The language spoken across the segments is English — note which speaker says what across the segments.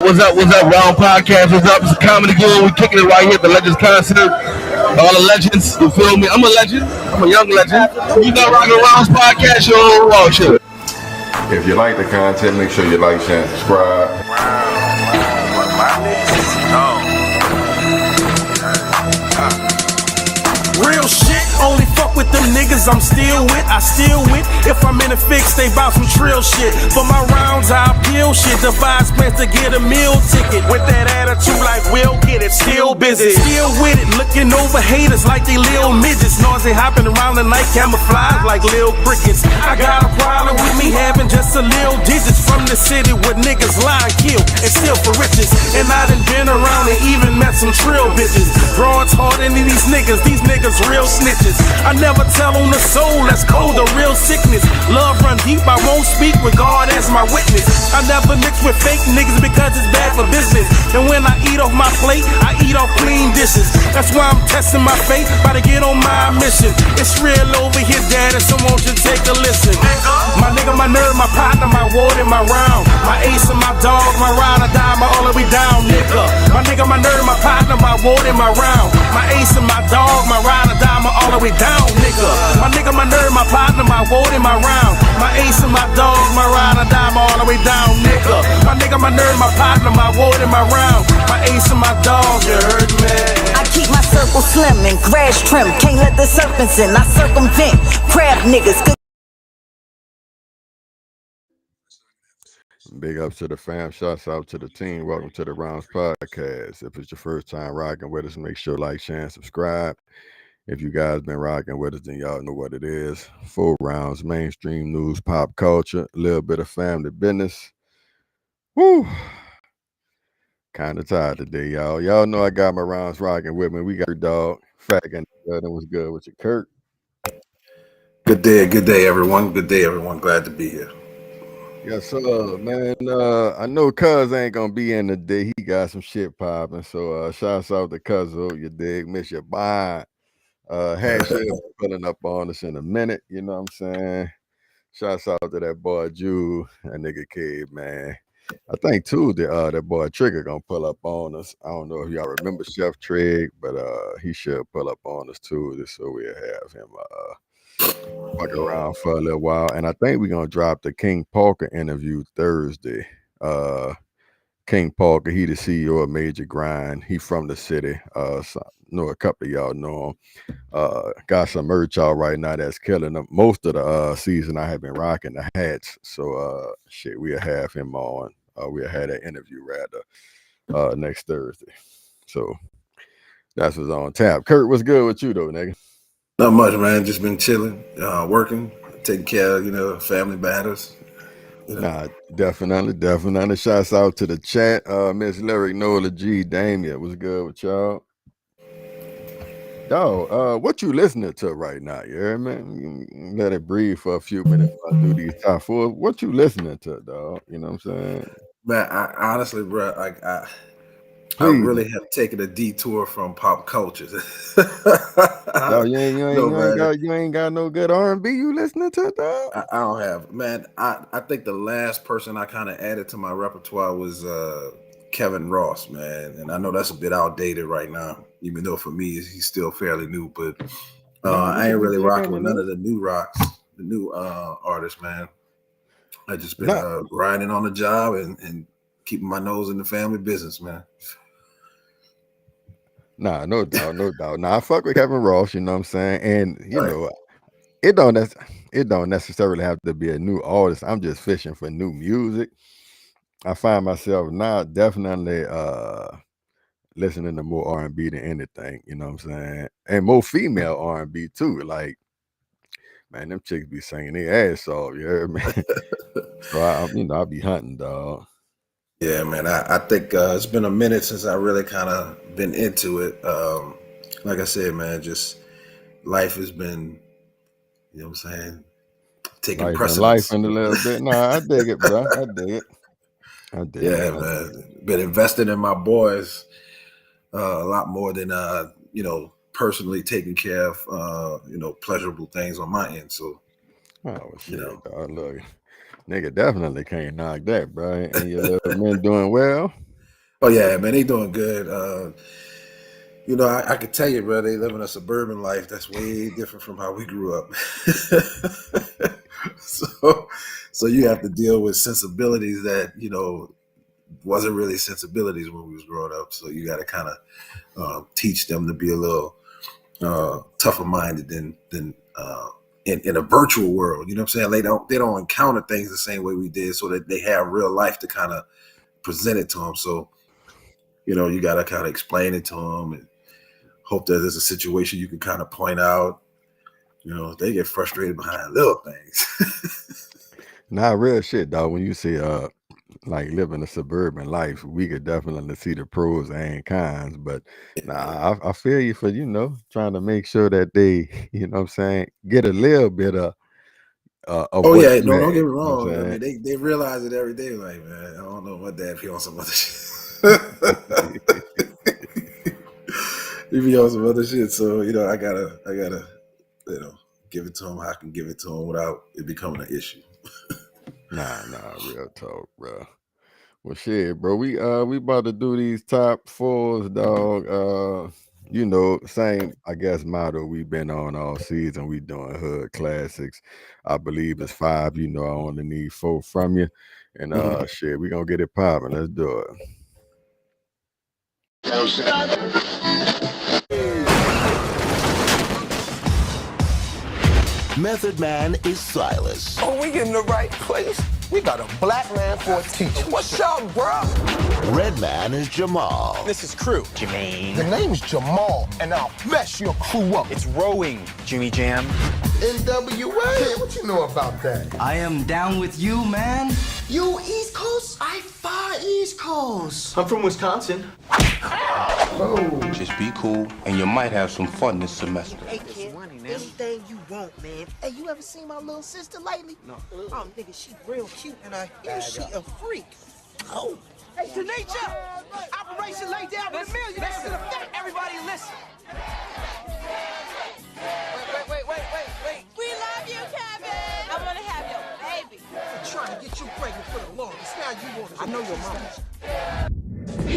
Speaker 1: What's up, Round Podcast? What's up? It's a comedy good. We kicking it right here at the Legends concert. All the legends, you feel me? I'm a legend. I'm a young legend. You not rocking Round's Podcast, show raw shit.
Speaker 2: If you like the content, make sure you like, share, and subscribe.
Speaker 3: Real shit, only fuck with them niggas I'm still with, I still with. If I'm in a fix, they bout some trill shit. For my rounds, I appeal shit. Devise plans to get a meal ticket. With that attitude like we'll get it, still busy. Still with it, looking over haters like they little midgets. Noisy hopping around the night, camouflage like little crickets. I got a problem with me having just a little digits. From the city where niggas lie, kill, and steal for riches. And I done been around and even met some trill bitches. Broads hard into these niggas real snitches. I never tell on the soul, that's cold, the real sickness. Love run deep, I won't speak with God as my witness. I never mix with fake niggas because it's bad for business. And when I eat off my plate, I eat off clean dishes. That's why I'm testing my faith, about to get on my mission. It's real over here, daddy, so won't you take a listen. My nigga, my nerd, my partner, my ward, and my round. My ace and my dog, my ride or die, my all the way down, nigga. My nigga, my nerd, my partner, my ward, and my round. My ace and my dog, my ride or die, my all the way down, nigga. My nigga, my nerd, my partner, my ward, and my round. My ace and my dog, my ride or die, my all the way down, nigga. My nigga, my nerd, my partner, my ward, and my round. My ace and my dog, you heard me.
Speaker 4: I keep my circle slim and grass trim. Can't let the serpents in, I circumvent crab niggas.
Speaker 2: Big ups to the fam. Shouts out to the team. Welcome to the Rounds Podcast. If it's your first time rocking with us, make sure like, share, and subscribe. If you guys been rocking with us, then y'all know what it is. 4 rounds, mainstream news, pop culture, a little bit of family business. Woo! Kind of tired today, y'all. Y'all know I got my rounds rocking with me. We got your dog, Fat and what's good with you, Kurt?
Speaker 5: Good day, everyone. Good day, everyone. Glad to be here.
Speaker 2: Yes, sir, man. I know Cuz ain't gonna be in today. He got some shit popping. So shouts out to Cuz, you dig? Miss your bye. Handshake pulling up on us in a minute, you know what I'm saying? Shouts out to that boy Jew, that nigga Kid, man. I think too that boy Trigger gonna pull up on us. I don't know if y'all remember Chef Trig, but he should pull up on us too, just so we'll have him fuck around for a little while. And I think we're gonna drop the King Parker interview Thursday. King Parker, he the CEO of Major Grind. He from the city. Know a couple of y'all know him. Got some merch out right now that's killing them. Most of the season I have been rocking the hats. So shit, we'll have him on. We'll have that interview rather next Thursday. So that's what's on tap. Kurt, what's good with you though, nigga?
Speaker 5: Not much, man. Just been chilling, working, taking care of, family matters.
Speaker 2: Nah, definitely. Shouts out to the chat. Miss Lyric, Nola G, Damien, what's good with y'all? Dog, what you listening to right now? You hear me? Let it breathe for a few minutes while I do these top 4. What you listening to, dog? You know what I'm saying?
Speaker 5: Man, I honestly, bro, I really have taken a detour from pop culture.
Speaker 2: Dog, you ain't got no good R&B you listening to, dog?
Speaker 5: I don't have, man. I think the last person I kind of added to my repertoire was Kevin Ross, man. And I know that's a bit outdated right now, even though for me he's still fairly new. But I ain't really rocking with none of the new artists, man. I just been grinding on the job and keeping my nose in the family business, man.
Speaker 2: Nah, no doubt. Nah, I fuck with Kevin Ross, you know what I'm saying? And you know, it don't necessarily have to be a new artist. I'm just fishing for new music. I find myself now definitely listening to more R&B than anything, you know what I'm saying? And more female R&B too. Like, man, them chicks be singing their ass off, you heard me? So I be hunting, dog.
Speaker 5: Yeah, man. I think it's been a minute since I really kind of been into it. Like I said, man, just life has been, you know what I'm saying, taking precedence.
Speaker 2: Life in a little bit. Nah, I dig it, bro. I dig it.
Speaker 5: Man. Been investing in my boys a lot more than personally taking care of pleasurable things on my end. So
Speaker 2: shit, dog, look. Nigga definitely can't knock that, bro. And your little men doing well.
Speaker 5: Oh yeah, man, they doing good. I could tell you, bro, they living a suburban life that's way different from how we grew up. so you have to deal with sensibilities that wasn't really sensibilities when we was growing up. So you got to kind of teach them to be a little tougher minded than in a virtual world. You know what I'm saying? They don't encounter things the same way we did, so that they have real life to kind of present it to them. So you got to kind of explain it to them and hope that there's a situation you can kind of point out. They get frustrated behind little things.
Speaker 2: Nah, real shit, dog. When you say like living a suburban life, we could definitely see the pros and cons. But nah, I feel you for trying to make sure that they, what I'm saying, get a little bit of
Speaker 5: Oh
Speaker 2: what
Speaker 5: yeah,
Speaker 2: you
Speaker 5: no, don't
Speaker 2: had.
Speaker 5: get me
Speaker 2: You know what
Speaker 5: wrong.
Speaker 2: I'm
Speaker 5: I
Speaker 2: saying?
Speaker 5: mean, they realize it every day. Like, man, I don't know what dad, if he on some other shit. He be on some other shit. So I gotta give it to him how I can give it to him without it becoming an issue.
Speaker 2: Nah, real talk, bro. Well, shit, bro. We about to do these top fours, dog. Same, I guess, motto we've been on all season. We doing hood classics. I believe it's 5. I only need 4 from you. And shit, we gonna get it popping. Let's do it.
Speaker 6: Method Man is Silas.
Speaker 7: Oh, we in the right place. We got a black man for a teacher. What's up, bro?
Speaker 6: Red Man is Jamal.
Speaker 8: This is crew, Jermaine.
Speaker 7: The name's Jamal, and I'll mess your crew up.
Speaker 8: It's rowing, Jimmy Jam.
Speaker 7: NWA? Hey, what you know about that?
Speaker 9: I am down with you, man.
Speaker 7: You East Coast? I far East Coast.
Speaker 8: I'm from Wisconsin.
Speaker 7: Oh.
Speaker 10: Just be cool, and you might have some fun this semester.
Speaker 11: Hey, kid, anything you want, man. Hey, you ever seen my little sister lately?
Speaker 10: No.
Speaker 11: Oh, nigga, she real cute, and I hear she a freak. Oh.
Speaker 7: Hey, Tanisha! Operation Lay Down with $1 million. That's in effect. Everybody listen.
Speaker 11: Wait.
Speaker 12: We love you, Kevin. I want to have your baby.
Speaker 11: I'm trying to get you pregnant for the longest. Now you want it. I know your mama.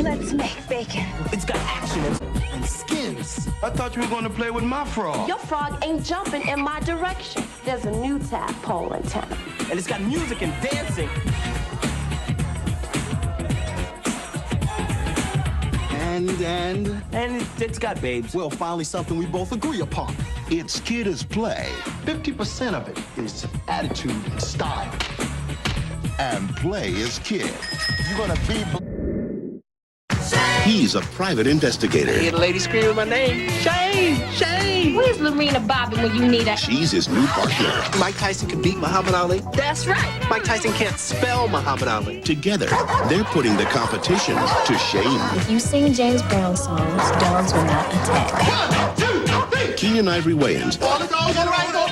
Speaker 12: Let's make bacon.
Speaker 8: It's got action and skins. I thought you were going to play with my frog.
Speaker 12: Your frog ain't jumping in my direction. There's a new tadpole in town.
Speaker 8: And it's got music and dancing. And it's got babes.
Speaker 7: Well, finally something we both agree upon.
Speaker 6: It's Kid as Play.
Speaker 7: 50% of it is attitude and style.
Speaker 6: And Play is Kid.
Speaker 7: You're gonna be...
Speaker 6: He's a private investigator.
Speaker 8: Hear the lady screaming my name. Shane!
Speaker 12: Where's Lorena Bobby when you need her?
Speaker 6: She's his new partner.
Speaker 8: Mike Tyson can beat Muhammad Ali.
Speaker 12: That's right.
Speaker 8: Mike Tyson can't spell Muhammad Ali.
Speaker 6: Together, they're putting the competition to shame.
Speaker 12: If you sing James Brown songs, dogs will not attack.
Speaker 7: 1, 2, 3.
Speaker 6: Keenan Ivory Wayans.
Speaker 7: All the dogs on the right go.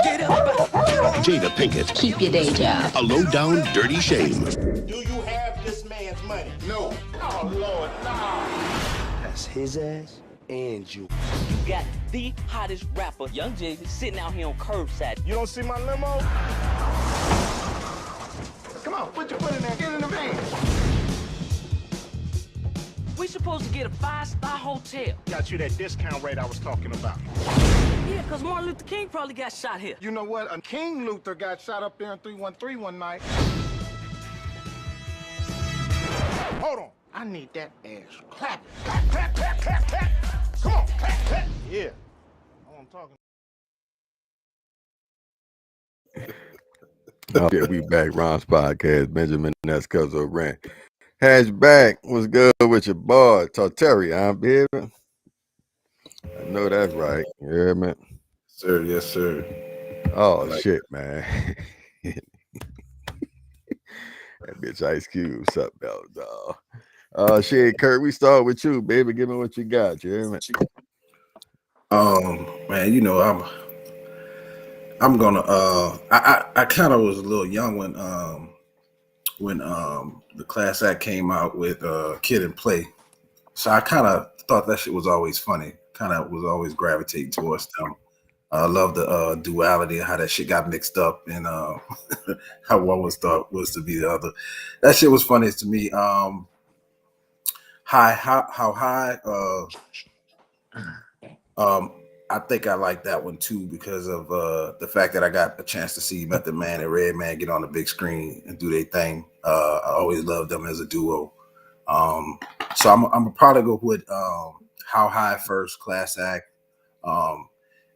Speaker 8: Get up.
Speaker 6: Jada Pinkett.
Speaker 12: Keep your day job.
Speaker 6: A low-down dirty shame.
Speaker 7: Do you have this man's money? No. Oh, Lord, no.
Speaker 8: That's his ass and you. You got the hottest rapper, Young Jay, sitting out here on curbside.
Speaker 7: You don't see my limo? Come on, put your foot in there. Get in the van.
Speaker 8: We supposed to get a 5-star hotel.
Speaker 7: Got you that discount rate I was talking about.
Speaker 8: Yeah, because Martin Luther King probably got shot here.
Speaker 7: You know what? A King Luther got shot up there in 313 one night. Hold on. I need that ass clapping. Clap, clap, clap, clap, clap. Come on, clap, clap. Yeah. I'm talking.
Speaker 2: Yeah, we back. Ron's podcast. Benjamin Ness, Cuzzo Rant. Hatchback, what's good with your boy? Tartarian, baby. I know that's right. You hear me?
Speaker 5: Sir, yes, sir.
Speaker 2: Oh, shit, man. That bitch Ice Cube, what's up, dog? Shit, Kurt, we start with you, baby. Give me what you got. You hear me?
Speaker 5: Man, I'm gonna I kind of was a little young when the class act came out with Kid and Play, so I kind of thought that shit was always funny. Kind of was always gravitating towards them. I love the duality of how that shit got mixed up and how one was thought was to be the other. That shit was funny to me. how high. I think I like that one too because of the fact that I got a chance to see Method Man and Redman get on the big screen and do their thing. I always loved them as a duo. So I'm probably go with How High first, Class Act.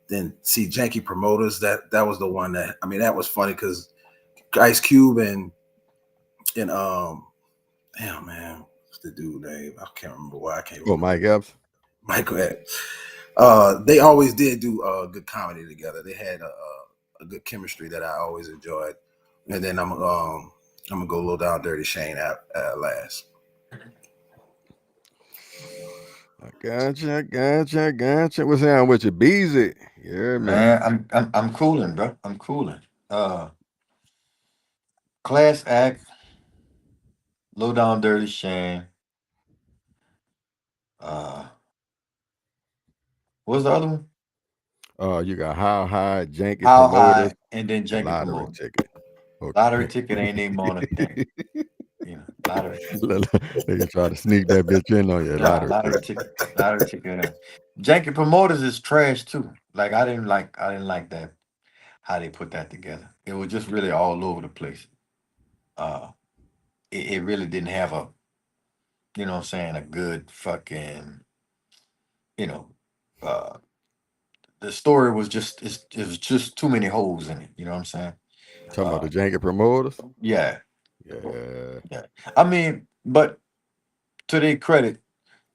Speaker 5: Then see Janky Promoters. That was the one that that was funny because Ice Cube and damn man, what's the dude name? I can't remember why I can't.
Speaker 2: Oh, Mike Epps.
Speaker 5: Michael Epps. They always did do good comedy together. They had a good chemistry that I always enjoyed. And then I'm gonna go Low Down Dirty Shane at last.
Speaker 2: I gotcha. What's down with you, Beezy? Yeah, man.
Speaker 13: I'm cooling, bro. I'm cooling. Class Act, Low Down Dirty Shane. What's the other one?
Speaker 2: You got How High, Janky
Speaker 13: How
Speaker 2: Promoters,
Speaker 13: High, and then Janky
Speaker 2: Lottery
Speaker 13: Promoters.
Speaker 2: Ticket. Okay.
Speaker 13: Lottery Ticket ain't named on it. Lottery.
Speaker 2: They can try to sneak that bitch in on your
Speaker 13: Lottery Ticket. Lottery Ticket. Janky Promoters is trash too. Like I didn't like that how they put that together. It was just really all over the place. It really didn't have a, you know what I'm saying, a good fucking, the story was just it was just too many holes in it. You know what I'm saying?
Speaker 2: Talking about the Janky Promoters?
Speaker 13: Yeah.
Speaker 2: Yeah.
Speaker 13: I mean, but to their credit,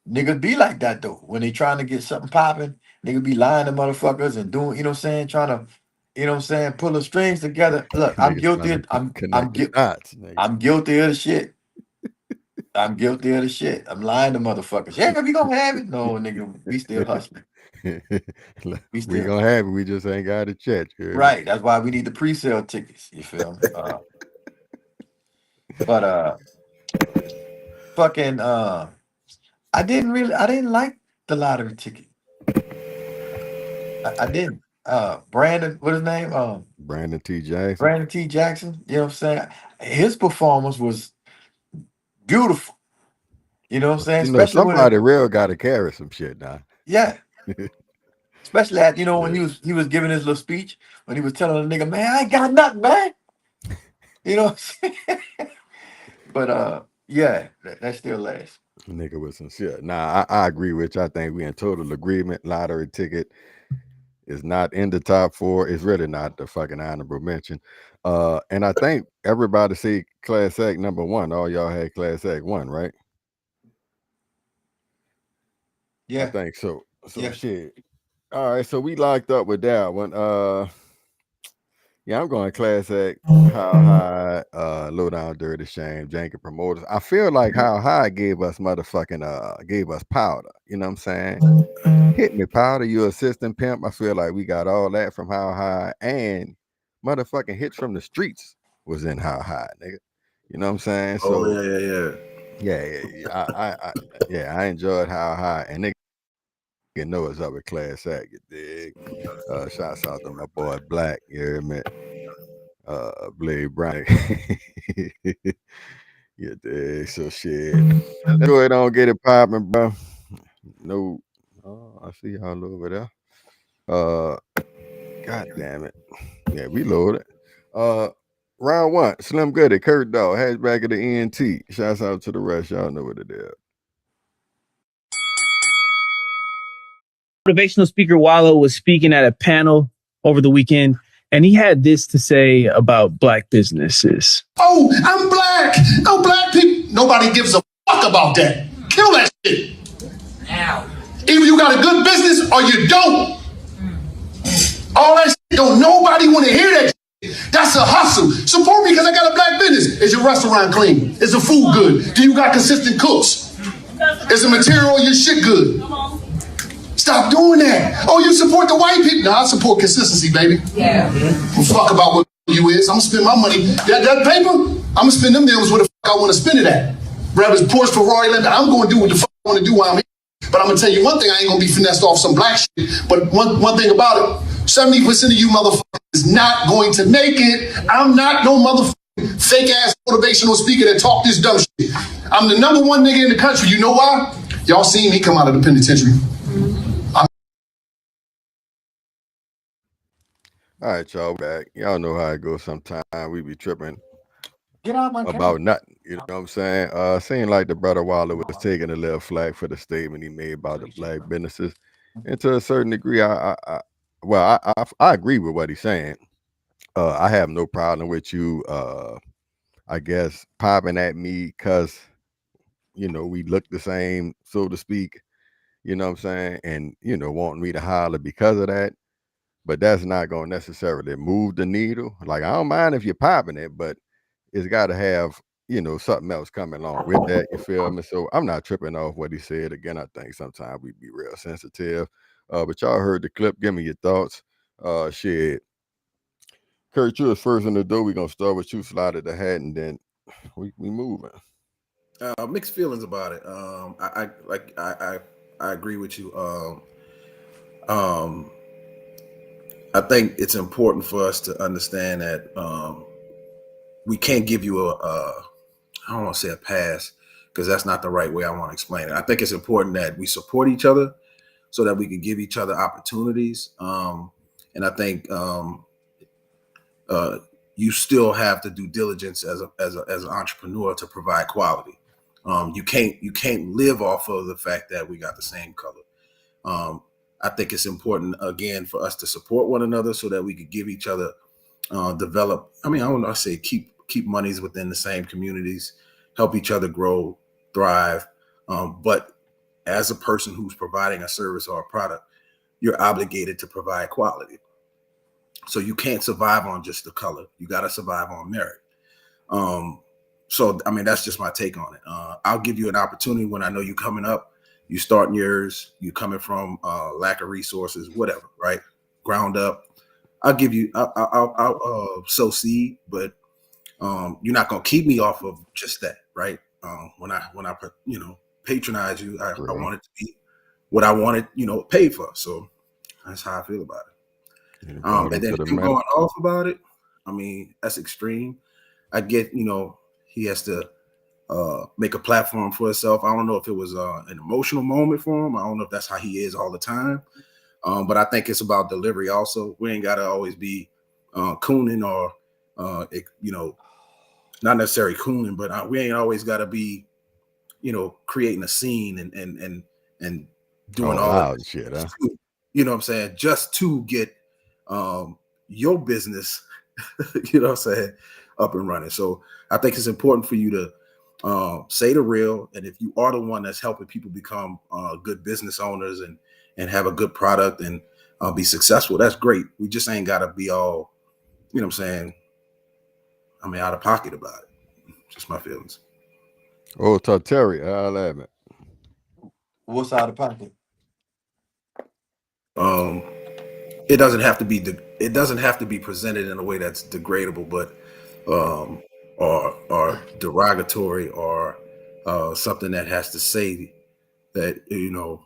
Speaker 13: niggas be like that though. When they trying to get something popping, niggas be lying to motherfuckers and doing, you know what I'm saying, trying to, you know what I'm saying, pull the strings together. Look, I'm guilty. I'm guilty of the shit. I'm guilty of the shit. I'm lying to motherfuckers. Yeah, we gonna have it. No, nigga, we still hustling.
Speaker 2: We gonna have it. We just ain't got a check.
Speaker 13: Right. That's why we need the pre-sale tickets. You feel me? But fucking I didn't like the lottery ticket. I didn't. Brandon, what's his name?
Speaker 2: Brandon T. Jackson.
Speaker 13: Brandon T. Jackson. You know what I'm saying? His performance was beautiful. You know what I'm saying?
Speaker 2: Especially somebody real gotta carry some shit now.
Speaker 13: Yeah. Especially at, when he was giving his little speech, when he was telling the nigga, man, I ain't got nothing, man. You know what I'm saying? But yeah, that still lasts.
Speaker 2: Nigga was sincere. Nah, I agree with you. I think we in total agreement. Lottery Ticket is not in the top 4. It's really not the fucking honorable mention. And I think everybody see Class Act number 1. All y'all had Class Act 1, right?
Speaker 13: Yeah.
Speaker 2: I think so. So
Speaker 13: yeah.
Speaker 2: Shit. All right, so we locked up with that one. Yeah, I'm going Class Act, How High, Low Down Dirty Shame, Janky Promoters. I feel like How High gave us gave us powder. You know what I'm saying? Hit me powder, you assistant pimp. I feel like we got all that from How High, and motherfucking Hits from the Streets was in How High, nigga. You know what I'm saying? So yeah. I enjoyed How High, and nigga know it's up with Class Act, you dig? Shouts out to my boy Black, you hear me? Blade Brown. You dig? So shit. Let's go ahead and get it popping, bro. No, I see y'all over there. God damn it. Yeah, we loaded. Round 1, Slim Goody, Kurt Dog, hatchback of the ENT. Shouts out to the rest. Y'all know what it is.
Speaker 14: Motivational speaker Walo was speaking at a panel over the weekend, and he had this to say about black businesses.
Speaker 15: Oh, I'm black. Oh, black people. Nobody gives a fuck about that. Kill that shit. Now. Either you got a good business or you don't. All that shit, don't nobody want to hear that shit. That's a hustle. Support me because I got a black business. Is your restaurant clean? Is the food good? Do you got consistent cooks? Is the material your shit good? Stop doing that. Oh, you support the white people? No, I support consistency, baby. Yeah. Fuck about what you is. I'm gonna spend my money. That paper, I'm gonna spend them deals where the fuck I want to spend it at. Whether it's Porsche, Ferrari, I'm gonna do what the fuck I want to do while I'm here. But I'm gonna tell you one thing, I ain't gonna be finessed off some black shit. But one thing about it, 70% of you motherfuckers is not going to make it. I'm not no motherfucker fake ass motivational speaker that talk this dumb shit. I'm the number one nigga in the country. You know why? Y'all seen me come out of the penitentiary.
Speaker 2: All right, y'all back. Y'all know how it goes sometimes. We be tripping
Speaker 13: Get out my
Speaker 2: about nothing. You know what I'm saying? Seemed like the brother Walo was taking a little flack for the statement he made about the black businesses. And to a certain degree, I agree with what he's saying. I have no problem with you, I guess, popping at me because, you know, we look the same, so to speak. You know what I'm saying? And, you know, wanting me to holler because of that. But that's not going to necessarily move the needle. Like, I don't mind if you're popping it, but it's got to have, you know, something else coming along with that. You feel me? So I'm not tripping off what he said. Again, I think sometimes we be real sensitive. But y'all heard the clip. Give me your thoughts. Shit. Kurt, you was first in the door. We're going to start with you, slide at the hat, and then we moving.
Speaker 5: Mixed feelings about it. I agree with you. I think it's important for us to understand that we can't give you I don't want to say a pass because that's not the right way I want to explain it. I think it's important that we support each other so that we can give each other opportunities. And I think you still have to do diligence as an entrepreneur to provide quality. You can't live off of the fact that we got the same color. I think it's important, again, for us to support one another so that we could give each other, develop. I mean, I don't know, I say keep monies within the same communities, help each other grow, thrive. But as a person who's providing a service or a product, you're obligated to provide quality. So you can't survive on just the color. You got to survive on merit. So, I mean, that's just my take on it. I'll give you an opportunity when I know you coming up. You starting yours, you coming from lack of resources, whatever, right? Ground up. I'll give you, I'll sow seed, but you're not gonna keep me off of just that, right? When I you know, patronize you, I want it to be what I wanted, you know, paid for. So that's how I feel about it. And then him going off about it, I mean, that's extreme. I get, you know, he has to make a platform for himself. I don't know if it was an emotional moment for him. I don't know if that's how he is all the time. But I think it's about delivery also. We ain't got to always be cooning or, you know, not necessarily cooning, but we ain't always got to be, you know, creating a scene and doing all that
Speaker 2: shit. Huh?
Speaker 5: You know what I'm saying? Just to get your business, you know what I'm saying, up and running. So I think it's important for you to say the real, and if you are the one that's helping people become good business owners and have a good product and be successful, that's great. We just ain't got to be all, you know what I'm saying, I mean, out of pocket about it. Just my feelings.
Speaker 2: Oh, Terry, I'll have it.
Speaker 13: What's out of pocket?
Speaker 5: It doesn't have to be presented in a way that's degradable, but or derogatory or something that has to say that, you know,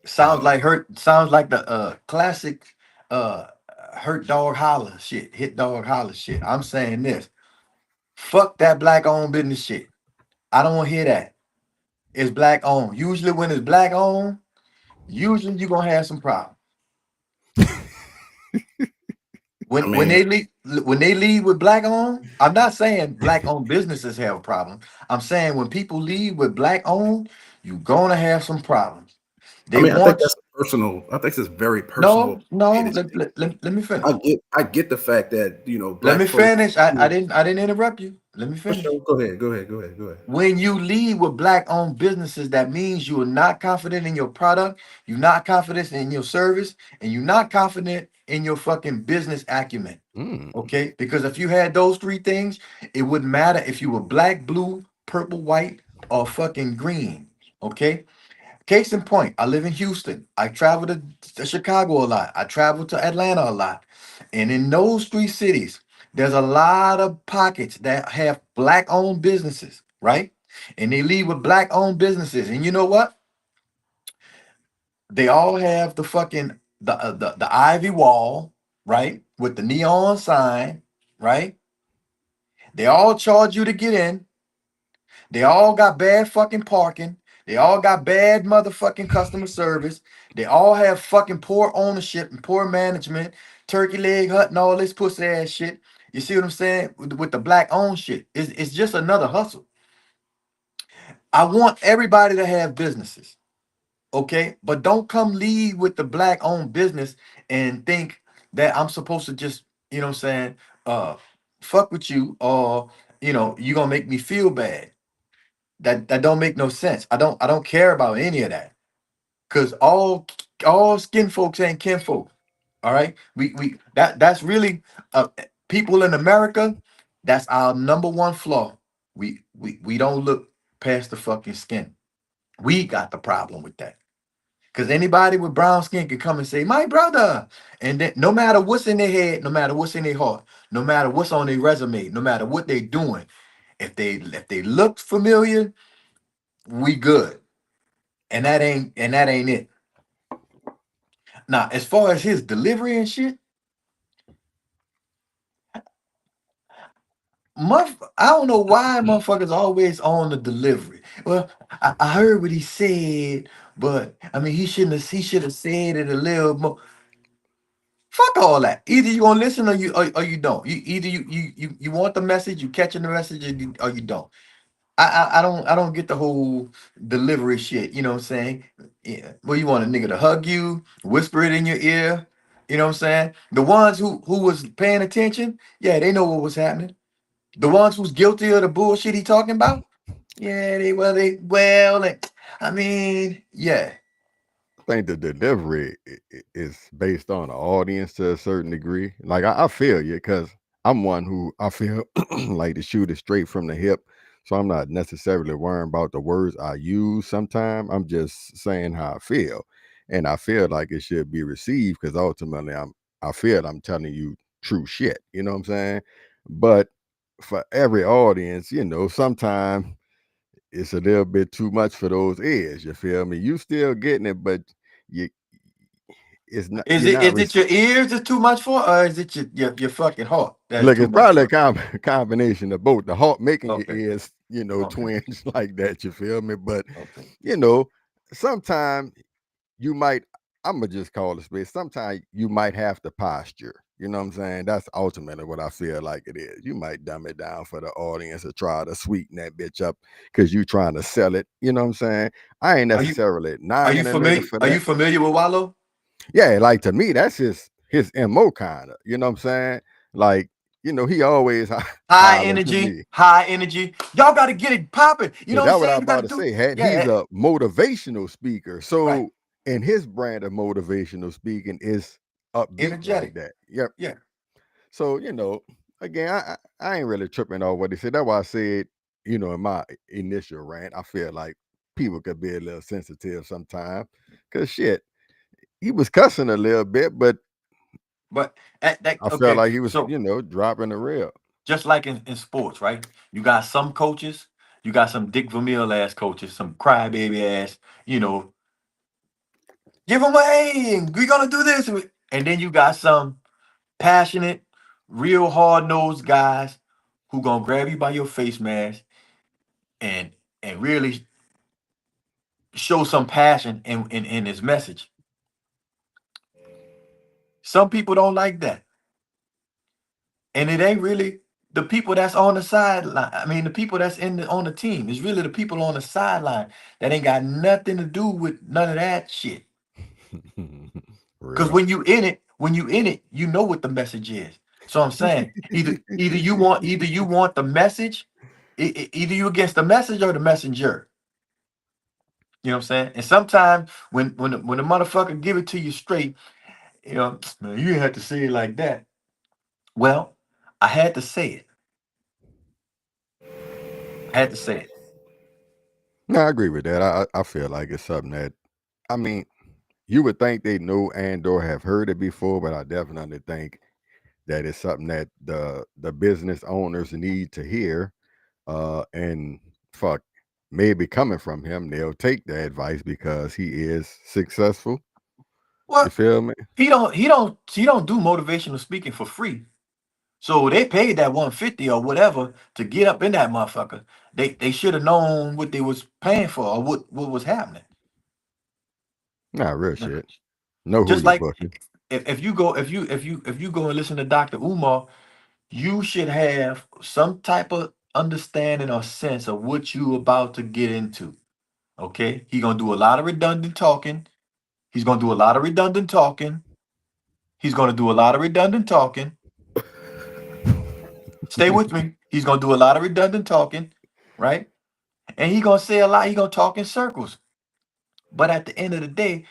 Speaker 13: sounds like the classic hurt dog holler shit, hit dog holler shit. I'm saying this. Fuck that black owned business shit. I don't want to hear that. It's black owned. Usually when it's black owned, usually you're gonna have some problems. When they leave with black owned, I'm not saying black owned businesses have a problem. I'm saying when people leave with black owned, you're gonna have some problems.
Speaker 5: I think that's personal. I think it's very personal.
Speaker 13: No. Let me finish.
Speaker 5: I get the fact that, you know.
Speaker 13: Let me finish. I didn't interrupt you. Let me finish.
Speaker 5: Go ahead.
Speaker 13: When you lead with black-owned businesses, that means you are not confident in your product, you're not confident in your service, and you're not confident in your fucking business acumen. Okay? Because if you had those three things, it wouldn't matter if you were black, blue, purple, white, or fucking green. Okay? Case in point, I live in Houston. I travel to Chicago a lot. I travel to Atlanta a lot. And in those three cities, there's a lot of pockets that have black-owned businesses, right? And they lead with black-owned businesses. And you know what? They all have the fucking the ivy wall, right? With the neon sign, right? They all charge you to get in. They all got bad fucking parking. They all got bad motherfucking customer service. They all have fucking poor ownership and poor management. Turkey leg hut and all this pussy ass shit. You see what I'm saying? With the black owned shit. It's just another hustle. I want everybody to have businesses. Okay, but don't come lead with the black owned business and think that I'm supposed to just, you know what I'm saying, fuck with you, or you're gonna make me feel bad. That don't make no sense. I don't care about any of that. Cause all skin folks ain't kin folk. All right. That's really people in America, that's our number one flaw. We don't look past the fucking skin. We got the problem with that. Because anybody with brown skin can come and say, my brother. And then no matter what's in their head, no matter what's in their heart, no matter what's on their resume, no matter what they're doing, if they look familiar, we good. And that ain't it. Now, as far as his delivery and shit, I don't know why motherfuckers always on the delivery. Well, I heard what he said, but I mean he should have said it a little more. Fuck all that. Either you gonna listen or you don't. You want the message, you catching the message, or you don't. I don't get the whole delivery shit. You know what I'm saying? Yeah. Well, you want a nigga to hug you, whisper it in your ear. You know what I'm saying? The ones who was paying attention, yeah, they know what was happening. The ones who's guilty of the bullshit he talking about, yeah, I mean, yeah.
Speaker 2: I think the delivery is based on the audience to a certain degree. Like I feel you, because I'm one who I feel like to shoot it straight from the hip. So I'm not necessarily worrying about the words I use sometimes. I'm just saying how I feel. And I feel like it should be received because ultimately I feel I'm telling you true shit. You know what I'm saying? But for every audience, sometimes it's a little bit too much for those ears. You feel me? You still getting it, but it's not.
Speaker 13: Is it your ears that's too much for, or is it your fucking heart?
Speaker 2: Look, it's probably a combination of both. The heart making your ears, twinge like that. You feel me? But sometimes you might. I'm gonna just call it space. Sometimes you might have to posture. You know what I'm saying? That's ultimately what I feel like it is. You might dumb it down for the audience or try to sweeten that bitch up because you trying to sell it. You know what I'm saying? I ain't necessarily
Speaker 13: Are you familiar with Walo?
Speaker 2: Yeah, like to me, that's his MO kind of. You know what I'm saying? Like, he always
Speaker 13: high energy. Y'all got to get it popping. You know
Speaker 2: that's what I'm about to say. He's a motivational speaker. So,
Speaker 13: right.
Speaker 2: And his brand of motivational speaking is upbeat, energetic. Like that. Yep.
Speaker 13: Yeah.
Speaker 2: So, again, I ain't really tripping on what he said. That's why I said, in my initial rant, I feel like people could be a little sensitive sometimes. Because shit, he was cussing a little bit, but I felt like he was, dropping the real.
Speaker 13: Just like in sports, right? You got some coaches, you got some Dick Vermeil ass coaches, some crybaby ass, give them away, we're gonna do this. And then you got some passionate, real hard-nosed guys who gonna grab you by your face mask and really show some passion in his message. Some people don't like that. And it ain't really the people that's on the sideline. I mean, the people that's on the team. It's really the people on the sideline that ain't got nothing to do with none of that shit. Because when you in it, you know what the message is. So I'm saying either you want the message, either you against the message or the messenger. You know what I'm saying? And sometimes when the motherfucker give it to you straight, man, you didn't have to say it like that. Well, I had to say it.
Speaker 2: No, I agree with that. I feel like it's something that, I mean, you would think they know and/or have heard it before, but I definitely think that it's something that the business owners need to hear. And fuck, maybe coming from him, they'll take the advice because he is successful.
Speaker 13: Well,
Speaker 2: you feel me?
Speaker 13: He don't do motivational speaking for free. So they paid that 150 or whatever to get up in that motherfucker. They should have known what they was paying for or what was happening.
Speaker 2: Nah, real shit. Know who
Speaker 13: Just
Speaker 2: you're
Speaker 13: like
Speaker 2: booking.
Speaker 13: if you go and listen to Dr. Umar, you should have some type of understanding or sense of what you about to get into. Okay, he's gonna do a lot of redundant talking. He's gonna do a lot of redundant talking. He's gonna do a lot of redundant talking. Stay with me. He's gonna do a lot of redundant talking, right? And he's gonna say a lot. He's gonna talk in circles. But at the end of the day,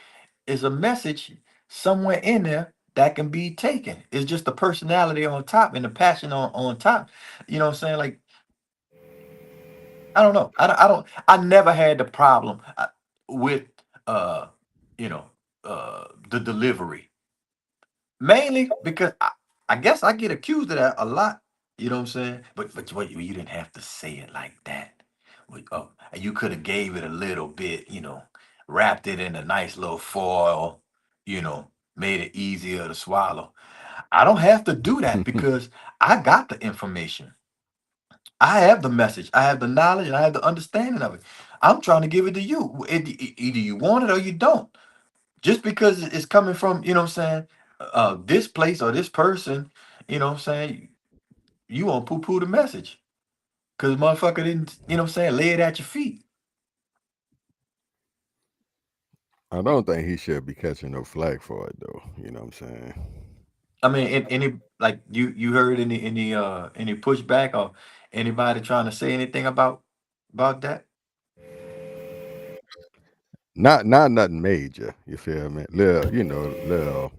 Speaker 13: is a message somewhere in there that can be taken. It's just the personality on top and the passion on top. You know what I'm saying? Like, I don't know. I never had the problem with you know, the delivery. Mainly because I guess I get accused of that a lot. You know what I'm saying? But what you didn't have to say it like that. You could have gave it a little bit, wrapped it in a nice little foil, made it easier to swallow. I don't have to do that because I got the information. I have the message. I have the knowledge and I have the understanding of it. I'm trying to give it to you. Either you want it or you don't. Just because it's coming from, what I'm saying, this place or this person, what I'm saying, you won't poo-poo the message. Because motherfucker didn't, what I'm saying, lay it at your feet.
Speaker 2: I don't think he should be catching no flag for it though. You know what I'm saying?
Speaker 13: I mean, any like you heard any pushback or anybody trying to say anything about that?
Speaker 2: Not nothing major. You feel me? Little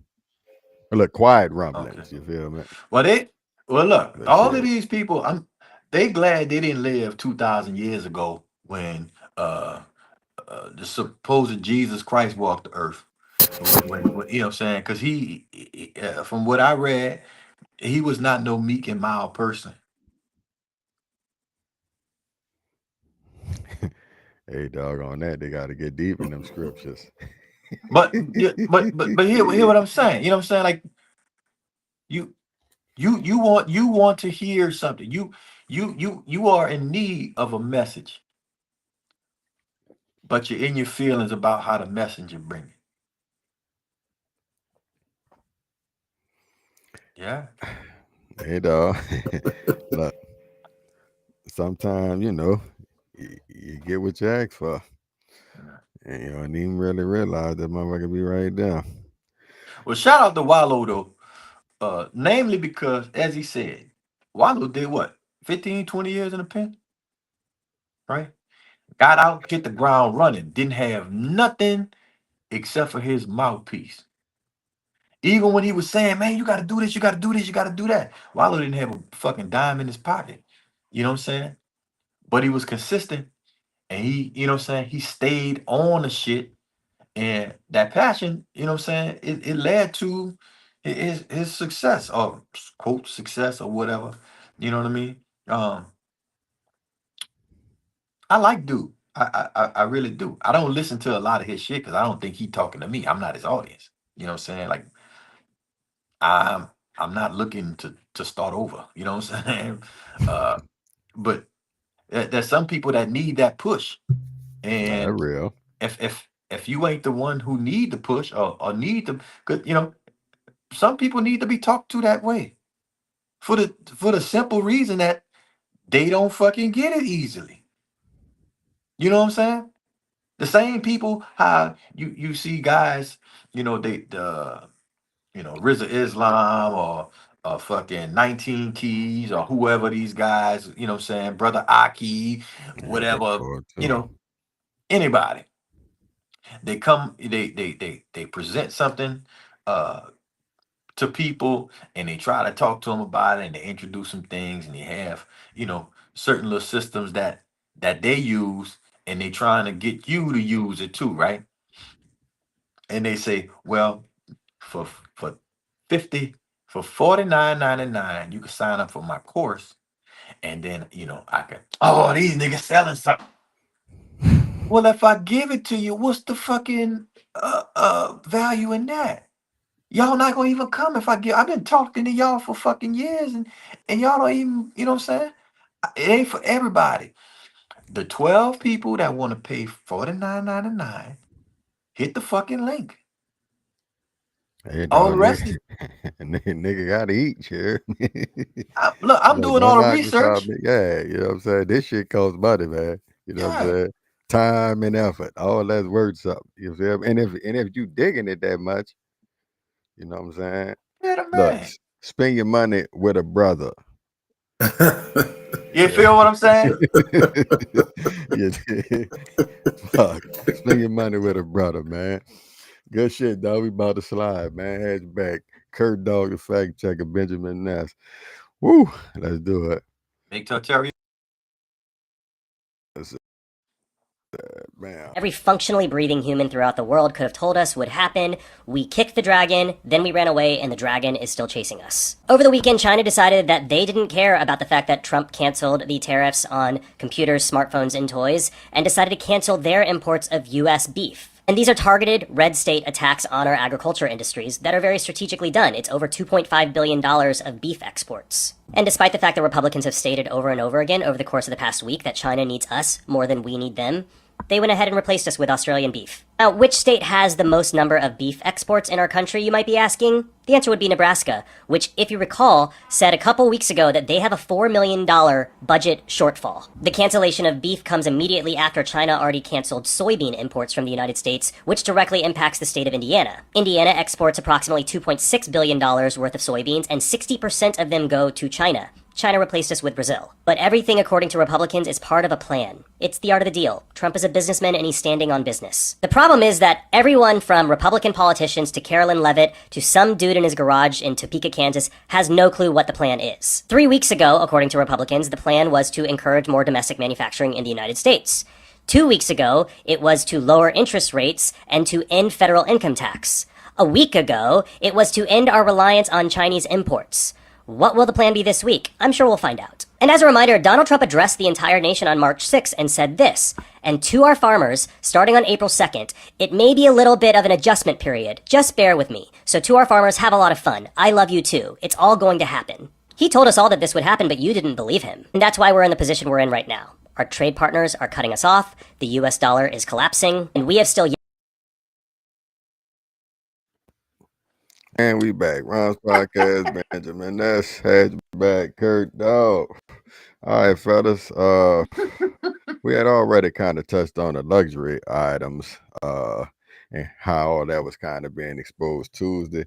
Speaker 2: quiet rumblings. You feel me?
Speaker 13: Well, look, all of these people, they glad they didn't live 2,000 years ago when the supposed Jesus Christ walked the earth. When you know what I'm saying? Because he from what I read, he was not no meek and mild person.
Speaker 2: Hey, dog, on that they got to get deep in them scriptures.
Speaker 13: But hear what I'm saying. You know what I'm saying? Like you want to hear something. You are in need of a message, but you're in your feelings about how the messenger bring it. Yeah.
Speaker 2: Hey, dog. Look, sometimes you get what you ask for, and you don't even really realize that motherfucker be right there.
Speaker 13: Well, shout out to Walo though, namely because, as he said, Walo did what, 15, 20 years in the pen, right? Got out, hit the ground running, didn't have nothing except for his mouthpiece. Even when he was saying, man, you got to do this, you got to do this, you got to do that. Walo didn't have a fucking dime in his pocket. You know what I'm saying? But he was consistent and he stayed on the shit. And that passion, what I'm saying, it led to his success or quote success or whatever. You know what I mean? I like dude. I really do. I don't listen to a lot of his shit because I don't think he talking to me. I'm not his audience. You know what I'm saying? Like I'm not looking to start over. You know what I'm saying? But there's some people that need that push. And
Speaker 2: real.
Speaker 13: If you ain't the one who need the push or need to, because some people need to be talked to that way for the simple reason that they don't fucking get it easily. You know what I'm saying? The same people how you see guys, Rizza Islam or fucking 19 Keys or whoever these guys, you know what I'm saying, Brother Aki, whatever, anybody. They come, they present something to people and they try to talk to them about it and they introduce some things and they have, certain little systems that they use and they trying to get you to use it too, right? And they say, well, for 50 for $49.99 you can sign up for my course and then I can these niggas selling something. Well, if I give it to you, what's the fucking value in that? Y'all not gonna even come if I get. I've been talking to y'all for fucking years, and y'all don't even. You know what I'm saying? It ain't for everybody. The 12 people that want to pay $49.99, hit the fucking link.
Speaker 2: Hey,
Speaker 13: All the
Speaker 2: dog,
Speaker 13: rest
Speaker 2: nigga,
Speaker 13: is
Speaker 2: nigga gotta eat, sure.
Speaker 13: look. I'm
Speaker 2: Look,
Speaker 13: doing
Speaker 2: don't
Speaker 13: all the
Speaker 2: knock this out,
Speaker 13: research.
Speaker 2: man. Yeah, you know what I'm saying? This shit costs money, man. You know what I'm
Speaker 13: Yeah,
Speaker 2: saying? Time and effort, all that's worth something. You know what I'm saying? And if you digging it that much, you know what I'm saying?
Speaker 13: yeah, the
Speaker 2: Look,
Speaker 13: man.
Speaker 2: spend your money with a brother.
Speaker 13: You feel what I'm saying?
Speaker 2: Yeah. Fuck. Spend your money with a brother, man. Good shit, dog. We about to slide, man. Hatchback. Kurt Dog, the fact checker, Benjamin Ness. Woo. Let's do it.
Speaker 13: Make Terry.
Speaker 2: Man.
Speaker 16: Every functionally breathing human throughout the world could have told us would happen. We kicked the dragon, then we ran away, and the dragon is still chasing us. Over the weekend, China decided that they didn't care about the fact that Trump canceled the tariffs on computers, smartphones, and toys, and decided to cancel their imports of US beef. And these are targeted red state attacks on our agriculture industries that are very strategically done. It's over $2.5 billion of beef exports. And despite the fact that Republicans have stated over and over again over the course of the past week that China needs us more than we need them, they went ahead and replaced us with Australian beef. Now, which state has the most number of beef exports in our country, you might be asking? The answer would be Nebraska, which, if you recall, said a couple weeks ago that they have a $4 million budget shortfall. The cancellation of beef comes immediately after China already canceled soybean imports from the United States, which directly impacts the state of Indiana. Indiana exports approximately $2.6 billion worth of soybeans, and 60% of them go to China. China replaced us with Brazil. But everything, according to Republicans, is part of a plan. It's the art of the deal. Trump is a businessman and he's standing on business. The problem is that everyone from Republican politicians to Carolyn Levitt to some dude in his garage in Topeka, Kansas, has no clue what the plan is. 3 weeks ago, according to Republicans, the plan was to encourage more domestic manufacturing in the United States. 2 weeks ago, it was to lower interest rates and to end federal income tax. A week ago, it was to end our reliance on Chinese imports. What will the plan be this week? I'm sure we'll find out. And as a reminder, Donald Trump addressed the entire nation on March 6th and said this, and to our farmers, starting on April 2nd, it may be a little bit of an adjustment period. Just bear with me. So to our farmers, have a lot of fun. I love you too. It's all going to happen. He told us all that this would happen, but you didn't believe him. And that's why we're in the position we're in right now. Our trade partners are cutting us off, the US dollar is collapsing, and we have still...
Speaker 2: And we back. Ron's podcast, Benjamin Ness, Hatchback, Kurt Dog. All right, fellas. We had already kind of touched on the luxury items and how all that was kind of being exposed Tuesday.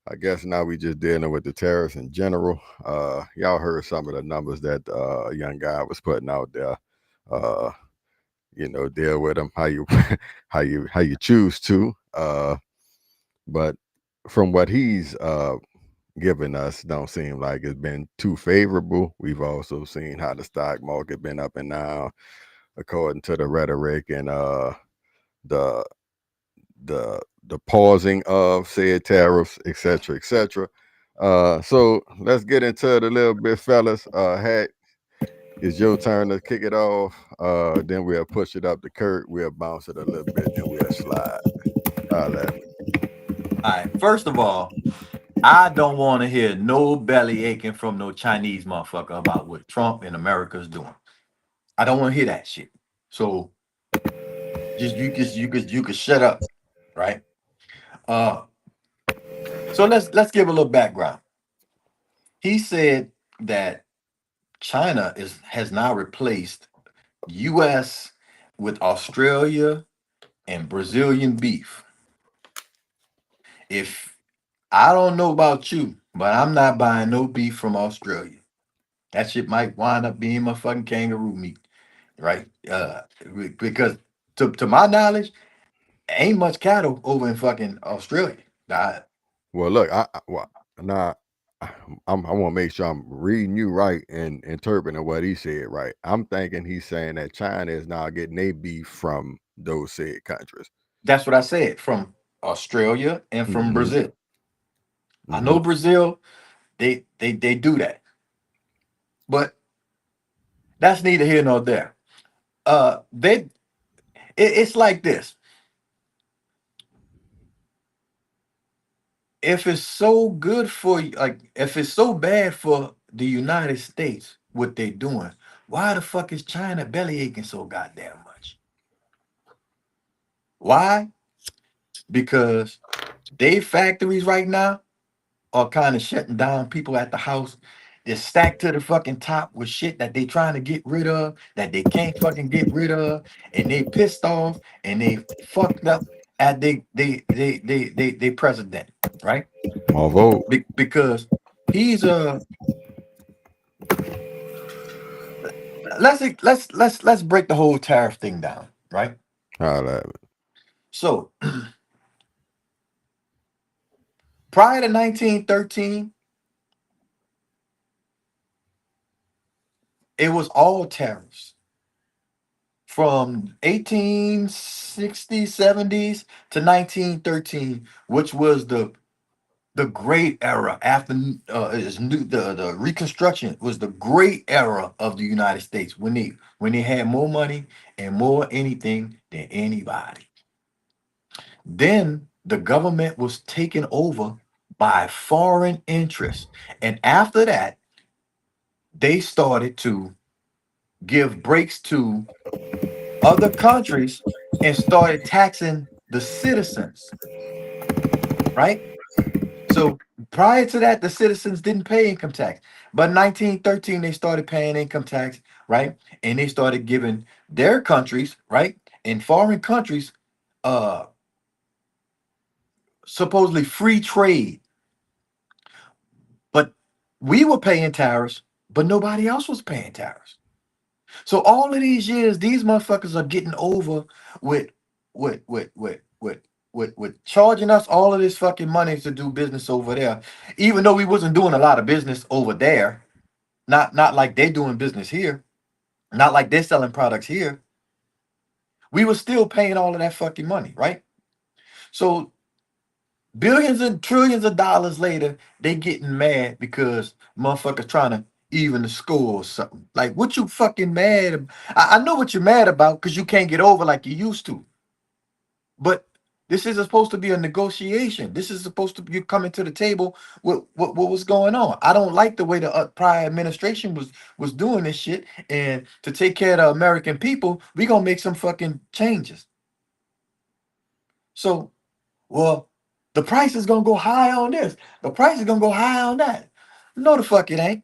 Speaker 2: I guess now we just dealing with the tariffs in general. Y'all heard some of the numbers that a young guy was putting out there. Deal with them how you how you choose to. But from what he's given us, don't seem like it's been too favorable. We've also seen how the stock market been up and down according to the rhetoric and the pausing of said tariffs, etc., etc. So let's get into it a little bit, fellas. Hat, it's your turn to kick it off. Then we'll push it up to Kurt. We'll bounce it a little bit, then we'll slide.
Speaker 13: All right. First of all, I don't want to hear no belly aching from no Chinese motherfucker about what Trump and America's doing. I don't want to hear that shit. So you could shut up, right? So let's give a little background. He said that China has now replaced U.S. with Australia and Brazilian beef. If I don't know about you, but I'm not buying no beef from Australia. That shit might wind up being my fucking kangaroo meat, right? Because to my knowledge, ain't much cattle over in fucking Australia.
Speaker 2: Well, look, I want to make sure I'm reading you right and interpreting what he said right. I'm thinking he's saying that China is now getting their beef from those said countries.
Speaker 13: That's what I said, from Australia and from Brazil. I know Brazil, they do that, but that's neither here nor there. It's like this. if it's so good for you, like if it's so bad for the United States, what they doing, why the fuck is China belly aching so goddamn much? Why? Because they factories right now are kind of shutting down. People at the house, they're stacked to the fucking top with shit that they trying to get rid of, that they can't fucking get rid of, and they pissed off and they fucked up at they president, right?
Speaker 2: My vote.
Speaker 13: Because he's let's break the whole tariff thing down, right?
Speaker 2: Holla.
Speaker 13: So prior to 1913, it was all tariffs. From 1860s, 70s to 1913, which was the great era after the Reconstruction, was the great era of the United States when they had more money and more anything than anybody. Then the government was taken over by foreign interests, and after that, they started to give breaks to other countries and started taxing the citizens, right? So prior to that, the citizens didn't pay income tax. But in 1913, they started paying income tax, right? And they started giving their countries, right? In foreign countries, supposedly free trade. But we were paying tariffs, but nobody else was paying tariffs. So all of these years, these motherfuckers are getting over with with with with with with charging us all of this fucking money to do business over there, even though we wasn't doing a lot of business over there. Not like they doing business here, not like they're selling products here. We were still paying all of that fucking money, right? So billions and trillions of dollars later, they getting mad because motherfuckers trying to even the score or something. Like, what you fucking mad I know what you're mad about because you can't get over like you used to. But this is supposed to be a negotiation. This is supposed to be you coming to the table with what was going on. I don't like the way the prior administration was doing this shit. And to take care of the American people, we gonna make some fucking changes. So, well, the price is gonna go high on this. The price is gonna go high on that. No, the fuck it ain't.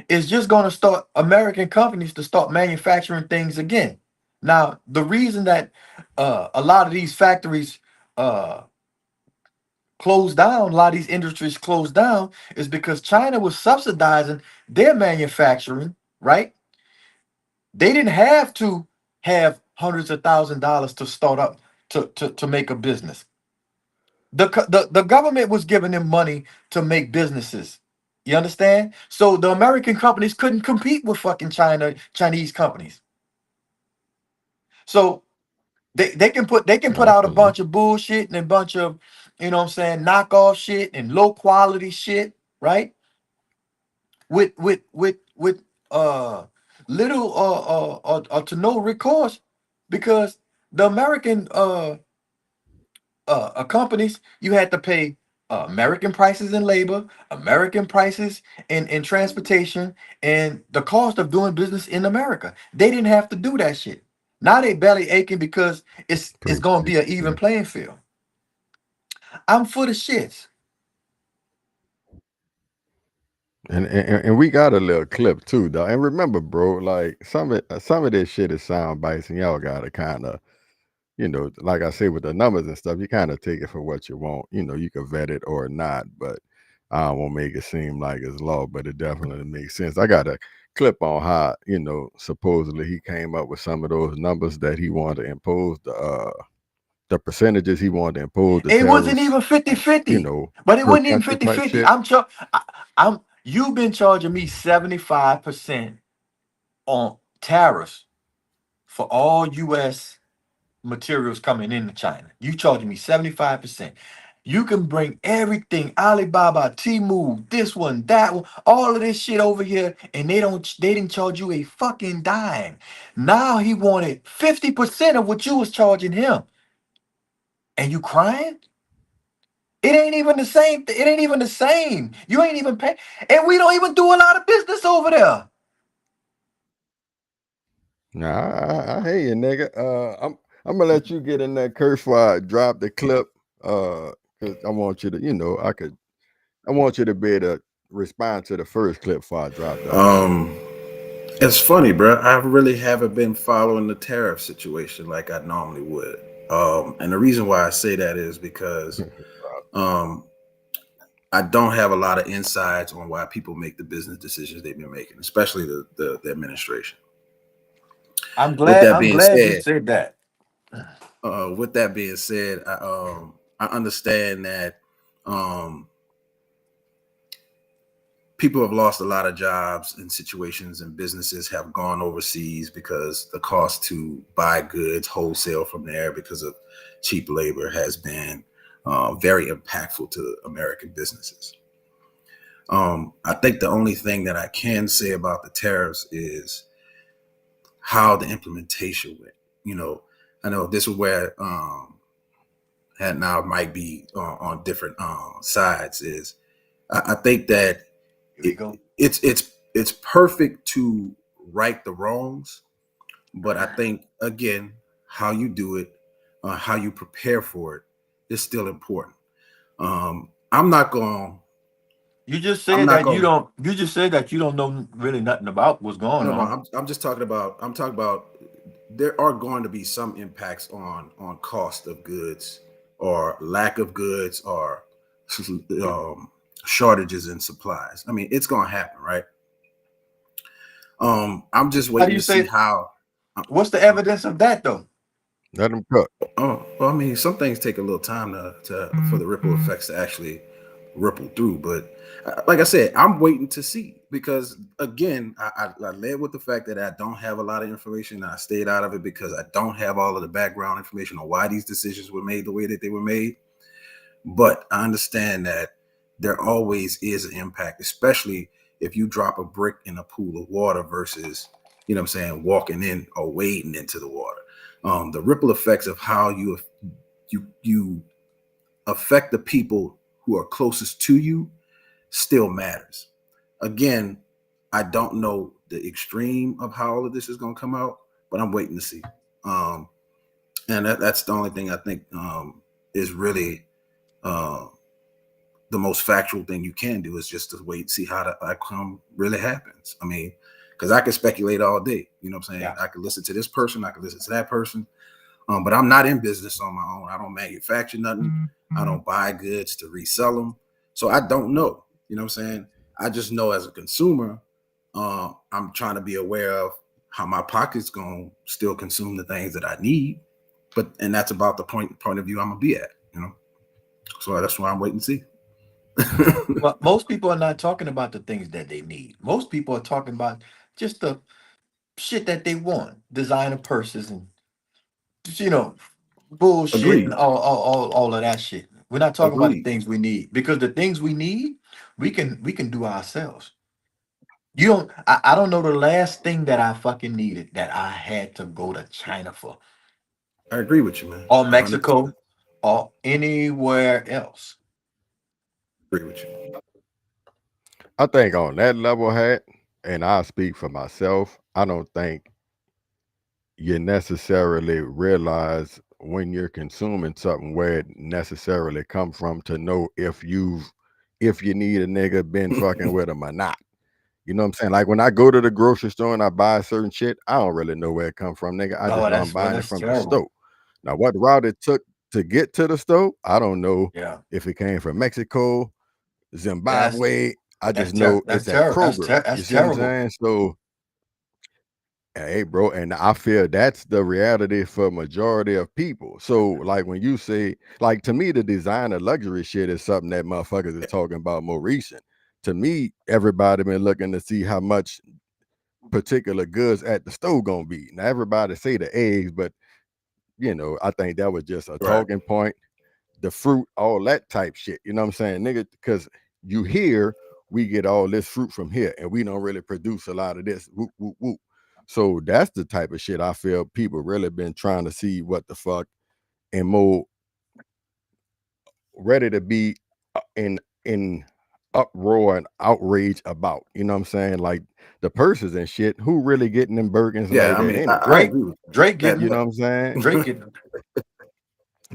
Speaker 13: It's just gonna start American companies to start manufacturing things again. Now, the reason that a lot of these factories closed down, a lot of these industries closed down, is because China was subsidizing their manufacturing, right? They didn't have to have hundreds of $1,000s to start up to make a business. The government was giving them money to make businesses. You understand? So the American companies couldn't compete with fucking Chinese companies. So they can put out a bunch of bullshit and a bunch of, you know what I'm saying, knockoff shit and low quality shit, right? With little or to no recourse, because the American companies, you had to pay American prices in labor, American prices in transportation, and the cost of doing business in America. They didn't have to do that shit. Now they belly aching because it's going to be an even playing field. I'm for the shits.
Speaker 2: And we got a little clip too, though. And remember, bro, like some of this shit is sound bites, and y'all gotta kind of, like I say with the numbers and stuff, you kind of take it for what you want. You can vet it or not, but I won't make it seem like it's law, but it definitely makes sense. I got a clip on how, supposedly he came up with some of those numbers that he wanted to impose, the percentages he wanted to impose.
Speaker 13: It wasn't even 50-50. But it wasn't even 50-50. You've been charging me 75% on tariffs for all U.S. materials coming into China. You charging me 75%. You can bring everything, Alibaba, Temu, this one, that one, all of this shit over here, and they didn't charge you a fucking dime. Now he wanted 50% of what you was charging him. And you crying? It ain't even the same. It ain't even the same. You ain't even pay, and we don't even do a lot of business over there.
Speaker 2: Nah, I hear you, nigga. I'm gonna let you get in that curse before I drop the clip. Cause I want you to, I want you to be able to respond to the first clip before I drop that.
Speaker 5: It's funny, bro. I really haven't been following the tariff situation like I normally would. And the reason why I say that is because I don't have a lot of insights on why people make the business decisions they've been making, especially the administration.
Speaker 13: I'm glad you said that.
Speaker 5: With that being said, I understand that people have lost a lot of jobs and situations, and businesses have gone overseas because the cost to buy goods wholesale from there because of cheap labor has been very impactful to American businesses. I think the only thing that I can say about the tariffs is how the implementation went. I know this is where and now might be on different sides. Is I think that it's perfect to right the wrongs, but I think again how you do it, how you prepare for it is still important. I'm not going.
Speaker 13: You just said that you don't. You just said that you don't know really nothing about what's going on.
Speaker 5: I'm just talking about. I'm talking about. There are going to be some impacts on cost of goods or lack of goods or shortages in supplies. I mean, it's going to happen, right? I'm just waiting to see how.
Speaker 13: What's the evidence of that, though?
Speaker 2: Let them cook.
Speaker 5: Oh, well, I mean, some things take a little time for the ripple effects to actually ripple through. But like I said, I'm waiting to see because, again, I led with the fact that I don't have a lot of information. I stayed out of it because I don't have all of the background information on why these decisions were made the way that they were made. But I understand that there always is an impact, especially if you drop a brick in a pool of water versus, walking in or wading into the water. The ripple effects of how you affect the people who are closest to you still matters. Again, I don't know the extreme of how all of this is going to come out, but I'm waiting to see. And that's the only thing I think is really the most factual thing you can do is just to wait and see how the outcome really happens. I mean, because I could speculate all day. You know what I'm saying? Yeah. I could listen to this person. I could listen to that person. But I'm not in business on my own. I don't manufacture nothing. Mm-hmm. I don't buy goods to resell them. So I don't know. You know what I'm saying? I just know as a consumer, I'm trying to be aware of how my pocket's going to still consume the things that I need. And that's about the point of view I'm going to be at, So that's why I'm waiting to see.
Speaker 13: Well, most people are not talking about the things that they need. Most people are talking about just the shit that they want. Designer purses and, bullshit. Agreed. And all of that shit. We're not talking about the things we need because the things we need, we can do ourselves. I don't know the last thing that I fucking needed that I had to go to China for.
Speaker 5: I agree with you, man.
Speaker 13: Or Mexico 100%. Or anywhere else.
Speaker 5: I agree with you.
Speaker 2: I think on that level, Hat, and I speak for myself, I don't think you necessarily realize when you're consuming something where it necessarily come from to know if you need a nigga been fucking with them or not. You know what I'm saying? Like when I go to the grocery store and I buy certain shit, I don't really know where it come from, nigga. I just know I'm buying it from the store. Now, what route it took to get to the store, I don't know.
Speaker 13: Yeah.
Speaker 2: If it came from Mexico, Zimbabwe, I just know it's at Kroger.
Speaker 13: That's
Speaker 2: you see what I'm saying? So, hey, bro, and I feel that's the reality for majority of people. So, like when you say, like to me, the designer luxury shit is something that motherfuckers are talking about more recent. To me, everybody been looking to see how much particular goods at the store gonna be. Now, everybody say the eggs, but I think that was just a talking point. The fruit, all that type shit. You know what I'm saying, nigga? Because you hear we get all this fruit from here, and we don't really produce a lot of this. Whoop, whoop, whoop. So that's the type of shit I feel people really been trying to see what the fuck and more ready to be in uproar and outrage about. You know what I'm saying? Like the purses and shit. Who really getting them Birkins
Speaker 5: Yeah,
Speaker 2: like
Speaker 5: I
Speaker 2: that?
Speaker 5: mean,
Speaker 2: Ain't it
Speaker 5: I
Speaker 2: Drake?
Speaker 5: agree with
Speaker 13: Drake
Speaker 5: that.
Speaker 13: getting
Speaker 2: You know what I'm saying?
Speaker 13: Drake getting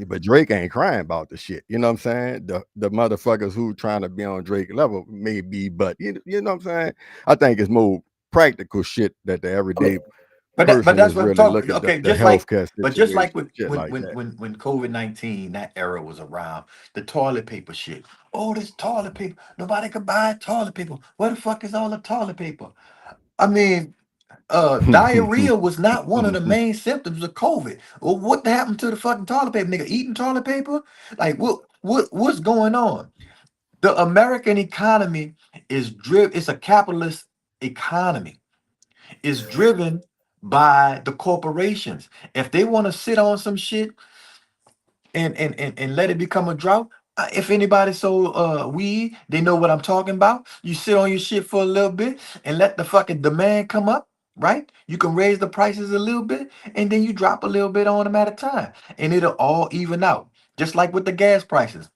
Speaker 2: But Drake ain't crying about the shit. You know what I'm saying? The motherfuckers who trying to be on Drake level maybe, but you know what I'm saying? I think it's more practical shit that the everyday
Speaker 13: But
Speaker 2: person
Speaker 13: that's
Speaker 2: is
Speaker 13: what I'm
Speaker 2: really
Speaker 13: talking.
Speaker 2: looking
Speaker 13: Okay,
Speaker 2: the
Speaker 13: just like,
Speaker 2: healthcare
Speaker 13: but just like
Speaker 2: situation,
Speaker 13: with
Speaker 2: shit like that.
Speaker 13: when COVID-19 that era was around, the toilet paper shit. Oh, this toilet paper. Nobody could buy toilet paper. Where the fuck is all the toilet paper? I mean, diarrhea was not one of the main symptoms of COVID. Well, what happened to the fucking toilet paper, nigga? Eating toilet paper? Like, what's going on? The American economy is driven. It's a capitalist economy. It's driven by the corporations. If they want to sit on some shit and let it become a drought, if anybody sold weed, they know what I'm talking about. You sit on your shit for a little bit and let the fucking demand come up, right? You can raise the prices a little bit and then you drop a little bit on them at a time and it'll all even out. Just like with the gas prices.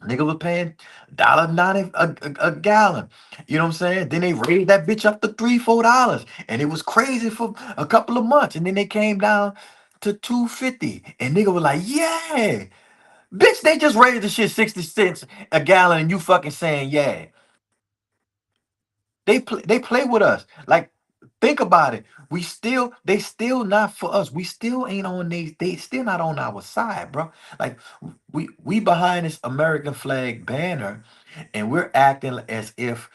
Speaker 13: Nigga was paying $1.90 a gallon. You know what I'm saying? Then they raised that bitch up to $3-4. And it was crazy for a couple of months. And then they came down to $2.50. And nigga was like, yeah. Bitch, they just raised the shit 60 cents a gallon and you fucking saying yeah. They play with us. Like, think about it. They still not for us. We still ain't on they still not on our side, bro. Like we behind this American flag banner and we're acting as if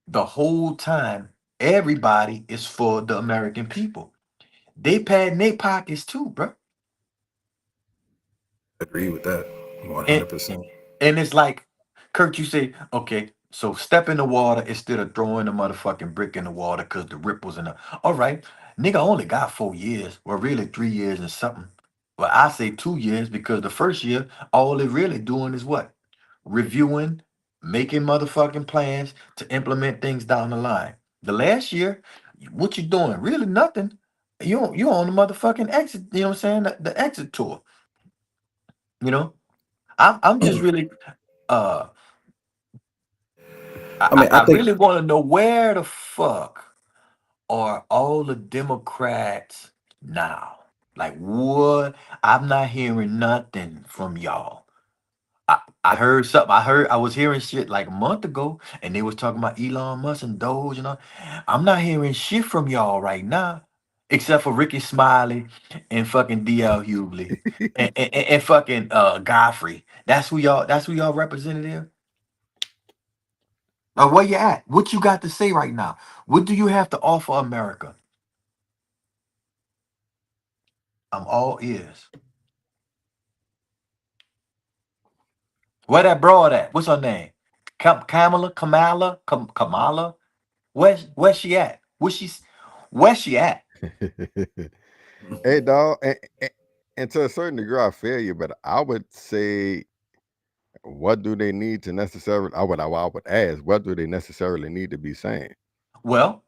Speaker 13: the whole time everybody is for the American people. They padding their pockets too, bro.
Speaker 5: Agree with that
Speaker 13: And
Speaker 5: 100%.
Speaker 13: and it's like, Kurt, you say, okay, so step in the water instead of throwing the motherfucking brick in the water because the ripples in the. All right, nigga only got 4 years, well, really 3 years and something. Well, I say 2 years because the first year, all they're really doing is what? Reviewing, making motherfucking plans to implement things down the line. The last year, what you doing? Really nothing. You on the motherfucking exit, you know what I'm saying? The exit tour, you know? I'm just really uh
Speaker 5: I mean, I
Speaker 13: I
Speaker 5: think
Speaker 13: really want to know where the fuck are all the Democrats now? Like what? I'm not hearing nothing from y'all. I heard something. I was hearing shit like a month ago, and they was talking about Elon Musk and Doge and all. I'm not hearing shit from y'all right now, except for Ricky Smiley and fucking DL Hughley and fucking Godfrey. That's who y'all. That's who y'all representative. Where you at? What you got to say right now? What do you have to offer America? I'm all ears. Where that broad at? What's her name? Kamala? Where's she at? Where's she at?
Speaker 2: Hey dog, and to a certain degree I feel you, but I would say what do they need to necessarily I would ask, what do they necessarily need to be saying?
Speaker 13: Well,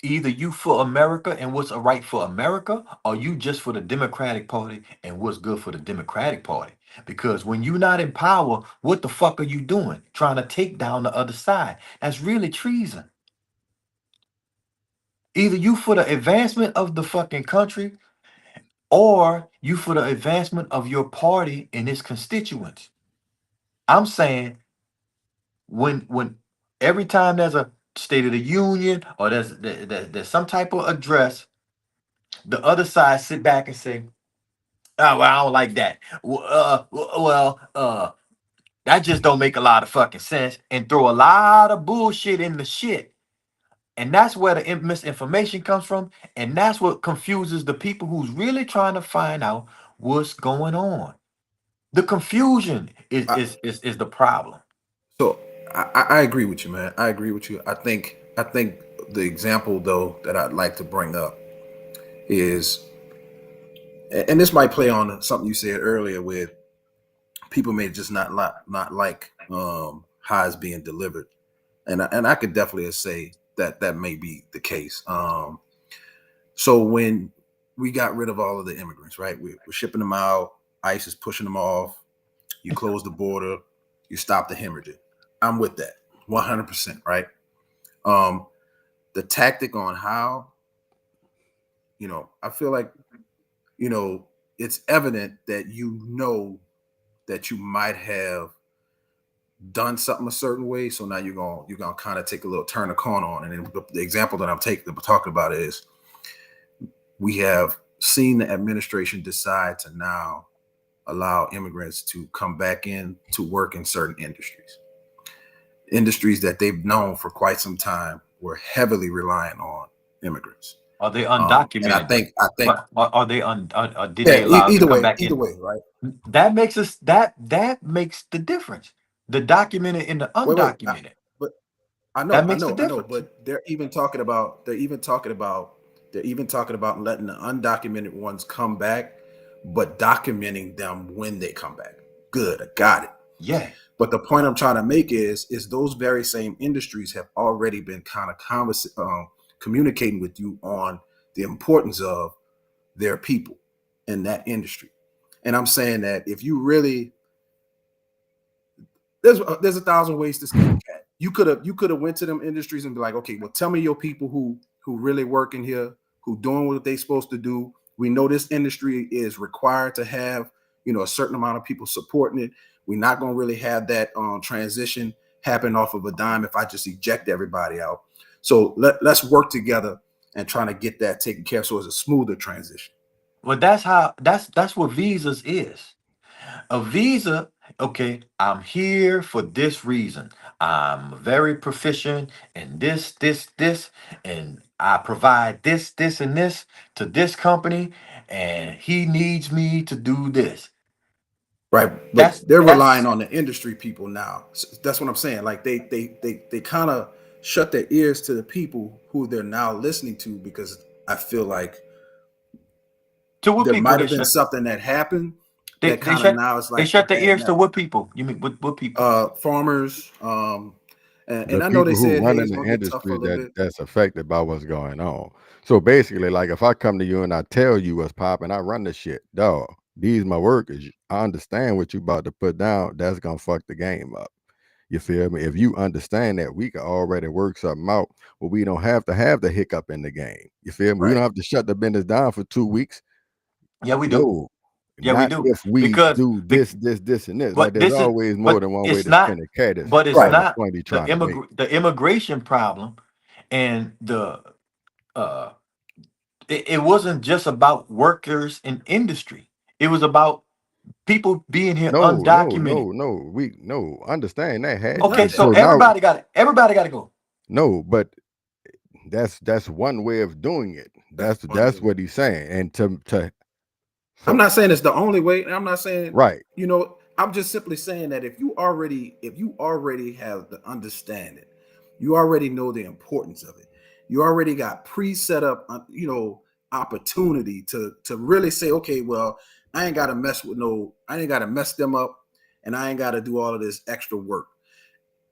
Speaker 13: either you for America and what's right for America, or you just for the Democratic Party and what's good for the Democratic Party. Because when you're not in power, what the fuck are you doing? Trying to take down the other side. That's really treason. Either you for the advancement of the fucking country, or you for the advancement of your party and its constituents. I'm saying when every time there's a State of the Union or there's some type of address, the other side sit back and say, "Oh, well, I don't like that. That just don't make a lot of fucking sense," and throw a lot of bullshit in the shit. And that's where the misinformation comes from, and that's what confuses the people who's really trying to find out what's going on. The confusion is the problem.
Speaker 5: so. I agree with you, man. I agree with you. I think the example though that I'd like to bring up is, and this might play on something you said earlier, with people may just not like how it's being delivered, and I could definitely say that may be the case. So when we got rid of all of the immigrants, right? We're shipping them out. ICE is pushing them off. you close the border, you stop the hemorrhaging. I'm with that 100%, right? The tactic on how, I feel like, it's evident that that you might have done something a certain way. So now you're gonna kind of take a little turn the corner on. And then the example that I'm talking about is we have seen the administration decide to now allow immigrants to come back in to work in certain industries that they've known for quite some time were heavily reliant on immigrants.
Speaker 13: Are they undocumented?
Speaker 5: And I think
Speaker 13: are they did they allow
Speaker 5: either
Speaker 13: to come
Speaker 5: way,
Speaker 13: back
Speaker 5: either
Speaker 13: in?
Speaker 5: way, right?
Speaker 13: That makes us that makes the difference. The documented and the undocumented.
Speaker 5: But I know,
Speaker 13: That makes the difference.
Speaker 5: but they're even talking about letting the undocumented ones come back, but documenting them when they come back. Good, I got it.
Speaker 13: Yeah.
Speaker 5: But the point I'm trying to make is those very same industries have already been kind of communicating with you on the importance of their people in that industry. And I'm saying that if you really, there's 1,000 ways to skin a cat. You could have went to them industries and be like, okay, well, tell me your people who really work in here, who doing what they supposed to do. We know this industry is required to have, a certain amount of people supporting it. We're not going to really have that transition happen off of a dime if I just eject everybody out. So let's work together and trying to get that taken care of so it's a smoother transition.
Speaker 13: Well, that's what visas is. A visa, okay, I'm here for this reason. I'm very proficient in this, and I provide this, and this to this company, and he needs me to do this.
Speaker 5: Right, but they're relying on the industry people now. So that's what I'm saying. Like they kind of shut their ears to the people who they're now listening to, because I feel like there might have been something that happened that kind of now is like
Speaker 13: they shut their ears to what people? You mean what people?
Speaker 5: Farmers. And
Speaker 2: the
Speaker 5: I know they
Speaker 2: people who
Speaker 5: said
Speaker 2: run
Speaker 5: hey,
Speaker 2: in
Speaker 5: it's
Speaker 2: the
Speaker 5: gonna get tough for a
Speaker 2: industry
Speaker 5: little bit.
Speaker 2: that's affected by what's going on. So basically, like if I come to you and I tell you what's popping, I run the shit, dog. These my workers. I understand what you about to put down. That's gonna fuck the game up. You feel me? If you understand that, we can already work something out where we don't have to have the hiccup in the game. You feel me?
Speaker 5: Right.
Speaker 2: We don't have to shut the business down for 2 weeks.
Speaker 13: Yeah, we do.
Speaker 2: No,
Speaker 13: Yeah,
Speaker 2: not
Speaker 13: we do.
Speaker 2: if we
Speaker 13: Because
Speaker 2: do this, and this.
Speaker 13: but
Speaker 2: Like there's
Speaker 13: this is
Speaker 2: always more than one way
Speaker 13: it's
Speaker 2: to
Speaker 13: not,
Speaker 2: spin a cat.
Speaker 13: but it's
Speaker 2: That's the
Speaker 13: not
Speaker 2: point he's trying to make.
Speaker 13: the immigration problem and the it wasn't just about workers in industry. It was about people being here undocumented.
Speaker 2: No. Understand that.
Speaker 13: Okay, so
Speaker 2: now
Speaker 13: everybody got to go.
Speaker 2: no, but that's one way of doing it. That's what he's saying. And to
Speaker 5: I'm not saying it's the only way. I'm not saying
Speaker 2: right.
Speaker 5: I'm just simply saying that if you already have the understanding, you already know the importance of it. You already got pre-set up, opportunity to really say, okay, well, I ain't got to mess them up, and I ain't got to do all of this extra work.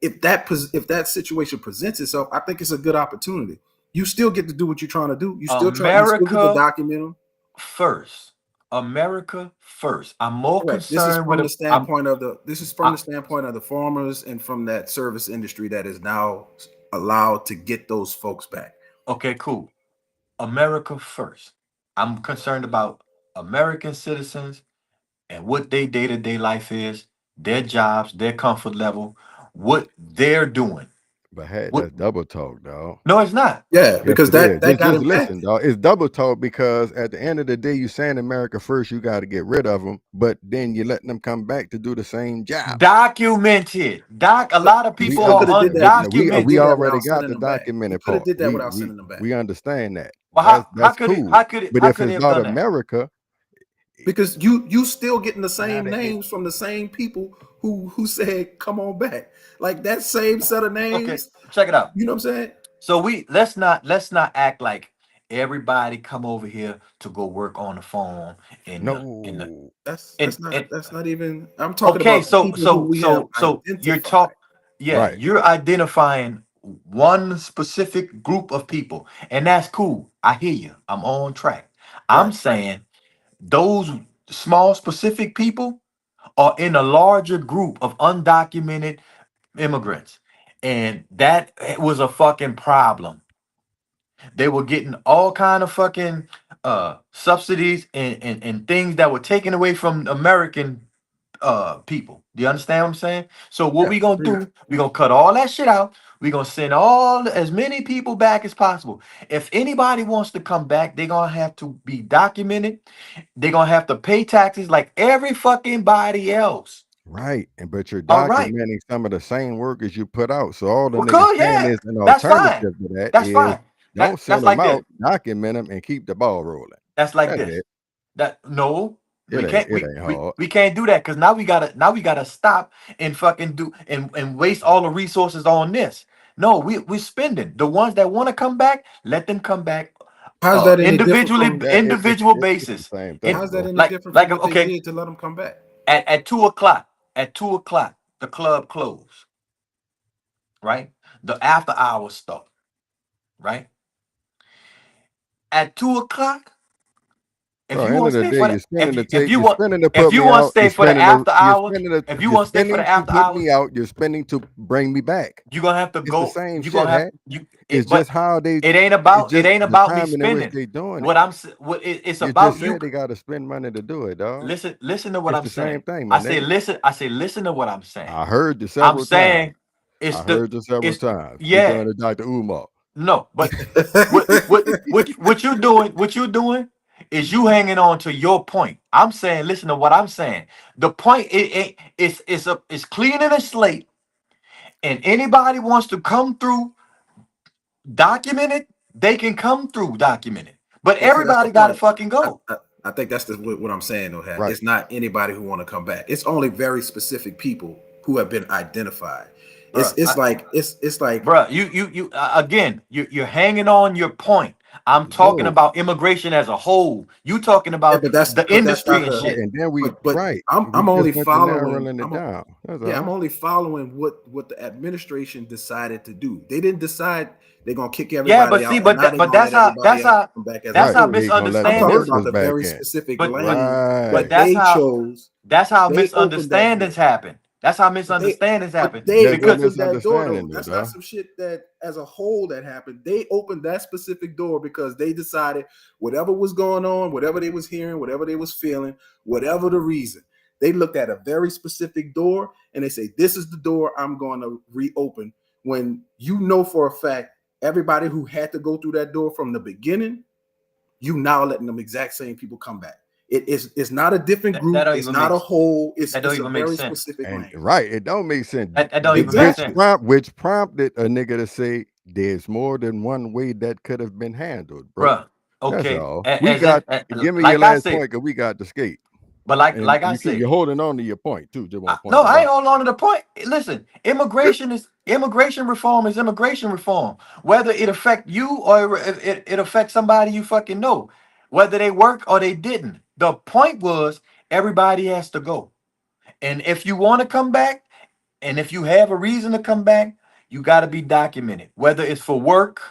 Speaker 5: If that situation presents itself, I think it's a good opportunity. You still get to do what you're trying to do. You still get to document them
Speaker 13: first. America first. I'm more concerned
Speaker 5: from the standpoint of the farmers and from that service industry that is now allowed to get those folks back.
Speaker 13: Okay, cool. America first. I'm concerned about American citizens and what their day-to-day life is, their jobs, their comfort level, what they're doing.
Speaker 2: But that's double talk, dog.
Speaker 13: No, it's not.
Speaker 5: Yeah, because that got
Speaker 2: just listen, dog. It's double talk because at the end of the day, you saying America first, you got to get rid of them, but then you letting them come back to do the same job.
Speaker 13: Documented. A lot of people are undocumented.
Speaker 2: We already got the documented part.
Speaker 5: Did that without sending them back.
Speaker 2: We understand that.
Speaker 13: Well,
Speaker 2: that's cool. But if it's not America,
Speaker 5: because you still getting the same names from the same people who said come on back, like that same set of names.
Speaker 13: Okay, check it out.
Speaker 5: You know what I'm saying?
Speaker 13: So let's not act like everybody come over here to go work on the phone.
Speaker 5: That's not even. I'm talking about
Speaker 13: so you're talking. Yeah, right. You're identifying one specific group of people, and that's cool. I hear you. I'm on track. I'm saying those small specific people are in a larger group of undocumented immigrants. And that was a fucking problem. They were getting all kind of fucking subsidies and things that were taken away from American people. Do you understand what I'm saying? So what we gonna do? We gonna cut all that shit out. We gonna send as many people back as possible. If anybody wants to come back, they're gonna have to be documented. They're gonna have to pay taxes like every fucking body else.
Speaker 2: Right, but you're
Speaker 13: All right.
Speaker 2: documenting some of the same workers you put out. So all the
Speaker 13: Well,
Speaker 2: niggas
Speaker 13: cool,
Speaker 2: saying
Speaker 13: yeah.
Speaker 2: is an
Speaker 13: That's fine.
Speaker 2: alternative to that
Speaker 13: That's
Speaker 2: is
Speaker 13: fine.
Speaker 2: don't
Speaker 13: That's
Speaker 2: send
Speaker 13: like
Speaker 2: them
Speaker 13: this.
Speaker 2: out, document them, and keep the ball rolling.
Speaker 13: That's like
Speaker 2: That's
Speaker 13: this.
Speaker 2: it.
Speaker 13: That no, we
Speaker 2: It
Speaker 13: can't.
Speaker 2: ain't hard.
Speaker 13: We can't do that because now we gotta stop and fucking do and waste all the resources on this. No, we're spending the ones that want to come back. Let them come back.
Speaker 5: How's that any
Speaker 13: individually,
Speaker 5: different from,
Speaker 13: individual
Speaker 2: it's
Speaker 13: basis?
Speaker 2: the same thing,
Speaker 5: how's that any
Speaker 13: like
Speaker 5: different
Speaker 13: like
Speaker 5: from what
Speaker 13: okay,
Speaker 5: they did to let them come back?
Speaker 13: at 2 o'clock. At 2 o'clock, the club closed. Right, the after hours start. Right, at 2 o'clock. If
Speaker 2: Bro,
Speaker 13: you
Speaker 2: end
Speaker 13: want
Speaker 2: of
Speaker 13: to
Speaker 2: the
Speaker 13: stay
Speaker 2: day,
Speaker 13: for
Speaker 2: you're
Speaker 13: the
Speaker 2: spending the
Speaker 13: if
Speaker 2: tape,
Speaker 13: you
Speaker 2: you're
Speaker 13: want
Speaker 2: spending to
Speaker 13: if
Speaker 2: put
Speaker 13: you
Speaker 2: me
Speaker 13: want to
Speaker 2: out,
Speaker 13: stay for the after hours, if you
Speaker 2: you're
Speaker 13: want to stay for
Speaker 2: spending
Speaker 13: the
Speaker 2: to
Speaker 13: after
Speaker 2: put me
Speaker 13: hours,
Speaker 2: out, you're spending to bring me back.
Speaker 13: you're gonna have to
Speaker 2: It's the
Speaker 13: go.
Speaker 2: same
Speaker 13: You're
Speaker 2: shit,
Speaker 13: gonna have
Speaker 2: Hat.
Speaker 13: you.
Speaker 2: It's
Speaker 13: But
Speaker 2: just how they.
Speaker 13: it ain't
Speaker 2: It's
Speaker 13: about
Speaker 2: just the
Speaker 13: me
Speaker 2: timing in which
Speaker 13: spending.
Speaker 2: they doing
Speaker 13: What
Speaker 2: it.
Speaker 13: it's
Speaker 2: You
Speaker 13: about
Speaker 2: just
Speaker 13: you.
Speaker 2: said they got to spend money to do it, dog.
Speaker 13: Listen to what
Speaker 2: It's
Speaker 13: I'm
Speaker 2: the same
Speaker 13: saying.
Speaker 2: thing, my nigga.
Speaker 13: Listen to what I'm saying.
Speaker 2: I heard you
Speaker 13: I'm
Speaker 2: several times.
Speaker 13: saying it's
Speaker 2: I heard you several
Speaker 13: it's
Speaker 2: times. You're
Speaker 13: yeah.
Speaker 2: doing it, Dr. Umar.
Speaker 13: No, but what you're doing is you hanging on to your point. I'm saying, listen to what I'm saying. The point it's cleaning a slate, and anybody wants to come through documented, they can come through documented. But
Speaker 5: Well, see, that's the
Speaker 13: everybody gotta
Speaker 5: point.
Speaker 13: fucking go.
Speaker 5: I think that's what I'm saying, though, Hat.
Speaker 2: Right.
Speaker 5: It's not anybody who want to come back. It's only very specific people who have been identified. It's like
Speaker 13: Bruh, you again, you're hanging on your point. I'm talking
Speaker 2: No.
Speaker 13: about immigration as a whole. You talking about
Speaker 5: but that's
Speaker 13: the
Speaker 5: not
Speaker 13: industry and
Speaker 5: the.
Speaker 13: shit.
Speaker 2: And then we
Speaker 5: But
Speaker 2: right.
Speaker 5: I'm
Speaker 2: We
Speaker 5: only
Speaker 2: just went to
Speaker 5: following.
Speaker 2: narrowing it down. That's
Speaker 5: I'm
Speaker 2: all.
Speaker 5: only following what the administration decided to do. They didn't decide they're gonna kick everybody out, and now they're gonna let everybody else come back as a
Speaker 13: that's how
Speaker 5: whole.
Speaker 2: They gonna let
Speaker 5: I'm
Speaker 2: the
Speaker 5: talking
Speaker 13: misunderstandings.
Speaker 5: about
Speaker 2: workers
Speaker 5: the
Speaker 2: back
Speaker 5: very
Speaker 2: in.
Speaker 5: specific
Speaker 13: But
Speaker 5: lane
Speaker 2: Right.
Speaker 5: that they chose.
Speaker 13: that's how
Speaker 5: They opened that door.
Speaker 13: misunderstandings happen. That's how
Speaker 5: But
Speaker 13: misunderstandings happen.
Speaker 5: they
Speaker 2: That's what
Speaker 13: Because
Speaker 5: opened that door, though.
Speaker 2: misunderstanding is,
Speaker 5: That's not
Speaker 2: dog.
Speaker 5: some shit that as a whole that happened. They opened that specific door because they decided whatever was going on, whatever they was hearing, whatever they was feeling, whatever the reason, they looked at a very specific door and they say, this is the door I'm going to reopen. When you know for a fact, everybody who had to go through that door from the beginning, you now letting them exact same people come back. It's not a different group.
Speaker 13: that don't
Speaker 5: It's
Speaker 13: even
Speaker 5: not
Speaker 13: make
Speaker 5: a whole. It's
Speaker 13: that don't
Speaker 5: a
Speaker 13: even make
Speaker 5: very
Speaker 13: sense.
Speaker 5: specific
Speaker 2: And
Speaker 5: lane.
Speaker 2: right, it don't make sense.
Speaker 13: That don't even make sense.
Speaker 2: Which prompted a nigga to say there's more than one way that could have been handled, bro.
Speaker 13: Bruh,
Speaker 2: That's
Speaker 13: okay.
Speaker 2: all. Give me
Speaker 13: Like
Speaker 2: your
Speaker 13: I
Speaker 2: last
Speaker 13: said,
Speaker 2: point because we got to skate.
Speaker 13: but like I said,
Speaker 2: You're holding on to your point too. Just want to point
Speaker 13: no,
Speaker 2: that
Speaker 13: I ain't
Speaker 2: out.
Speaker 13: holding on to the point. Listen, immigration reform is immigration reform. Whether it affect you or it affects somebody you fucking know, whether they work or they didn't. The point was everybody has to go. And if you want to come back, and if you have a reason to come back, you got to be documented. Whether it's for work,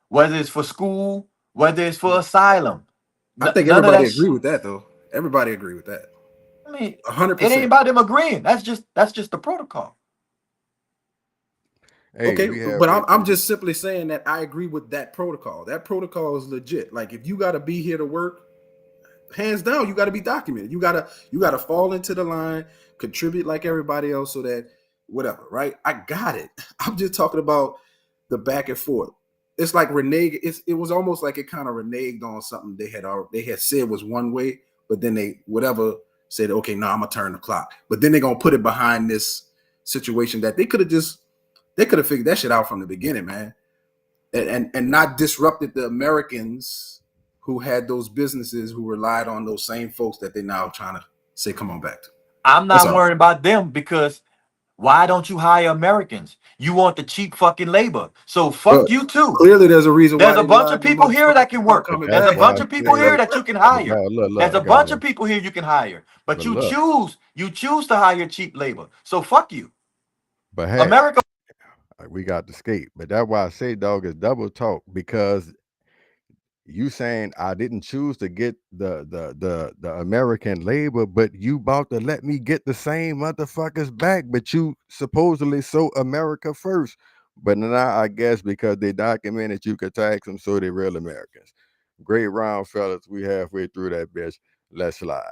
Speaker 13: whether it's for school, whether it's for asylum.
Speaker 5: I think
Speaker 13: None of
Speaker 5: everybody
Speaker 13: that
Speaker 5: agree with that, though. Everybody agree with that.
Speaker 13: I mean,
Speaker 5: 100%.
Speaker 13: it ain't about them agreeing. That's just the protocol.
Speaker 2: Hey,
Speaker 5: okay, but I'm just simply saying that I agree with that protocol. That protocol is legit. Like if you got to be here to work, hands down, you got to be documented. You gotta fall into the line, contribute like everybody else, so that whatever, right? I got it. I'm just talking about the back and forth. It's like it was almost like it kind of reneged on something they had said was one way, but then they said, okay, now I'm gonna turn the clock. But then they're gonna put it behind this situation that they could have figured that shit out from the beginning, man, and not disrupted the Americans who had those businesses who relied on those same folks that they're now trying to say, come on back to.
Speaker 13: I'm not worried about them because why don't you hire Americans? You want the cheap fucking labor. So fuck you too.
Speaker 5: Clearly there's a reason
Speaker 13: there's
Speaker 5: why
Speaker 13: a bunch of people here that can work. There's a bunch of people here that you can hire. There's a bunch of people here you can hire. But you choose to hire cheap labor. So fuck you.
Speaker 2: But hey,
Speaker 13: America,
Speaker 2: we got to skate. But that's why I say, dog, is double talk, because you saying I didn't choose to get the American labor, but you about to let me get the same motherfuckers back, but you supposedly so America first. But now I guess because they documented you could tax them, so they real Americans. Great round, fellas. We halfway through that bitch. Let's slide.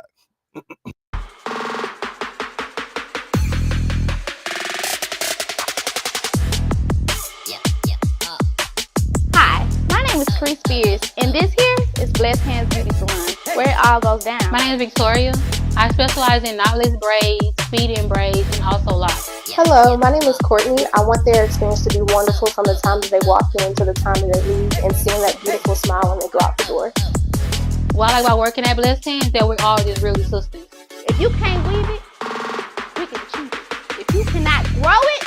Speaker 17: Hi, my name is Chris Spears, and this here is Blessed Hands Beauty Salon, where it all goes down.
Speaker 18: My name is Victoria. I specialize in knotless braids, feed-in braids, and also locks.
Speaker 19: Hello, my name is Courtney. I want their experience to be wonderful from the time that they walk in to the time that they leave, and seeing that beautiful smile when they go out the door.
Speaker 18: What I like about working at Blessed Hands, that we're all just really sisters.
Speaker 17: If you can't weave it, we can cheat it. If you cannot grow it,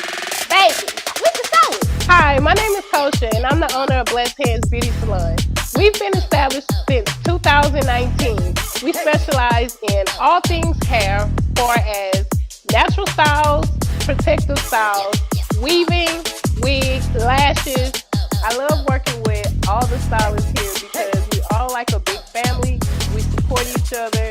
Speaker 17: baby, we can sew it.
Speaker 20: Hi, my name is Kosha, and I'm the owner of Blessed Hands Beauty Salon. We've been established since 2019. We specialize in all things hair, far as natural styles, protective styles, weaving, wigs, lashes. I love working with all the stylists here because we all like a big family. We support each other.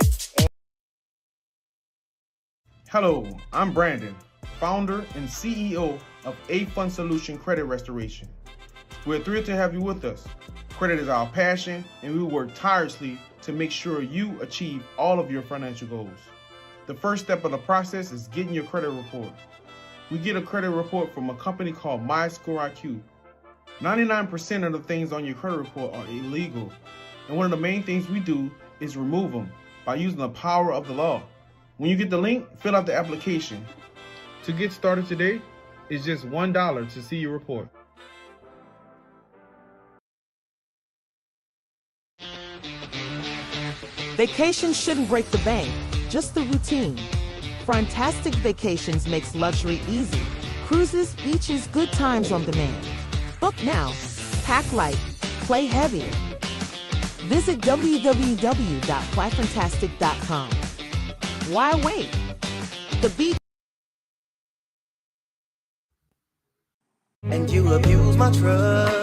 Speaker 21: Hello, I'm Brandon, founder and CEO of A Fund Solution Credit Restoration. We're thrilled to have you with us. Credit is our passion, and we work tirelessly to make sure you achieve all of your financial goals. The first step of the process is getting your credit report. We get a credit report from a company called MyScoreIQ. 99% of the things on your credit report are illegal, and one of the main things we do is remove them by using the power of the law. When you get the link, fill out the application. To get started today, it's just $1 to see your report.
Speaker 22: Vacation shouldn't break the bank, just the routine. Fantastic Vacations makes luxury easy. Cruises, beaches, good times on demand. Book now. Pack light. Play heavy. Visit www.flyfantastic.com. Why wait? The beach.
Speaker 23: And you abuse my trust.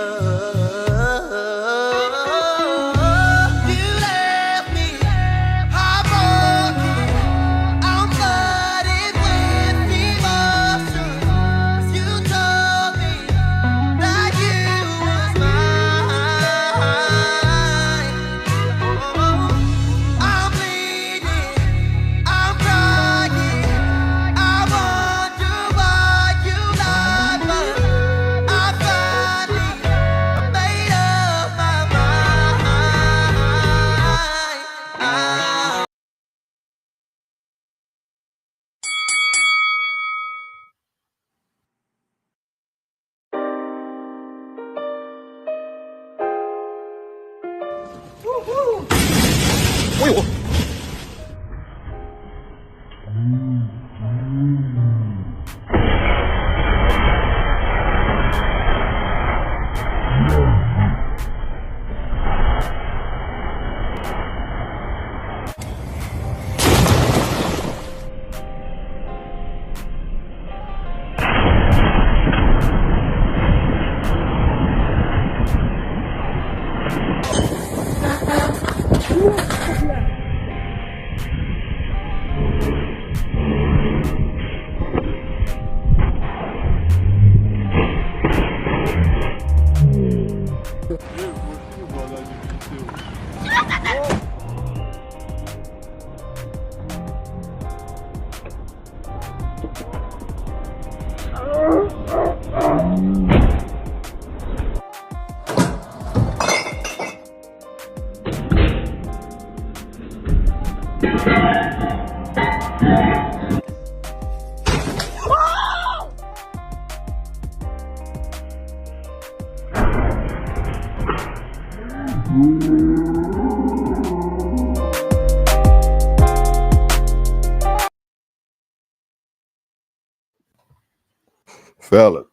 Speaker 2: Fella,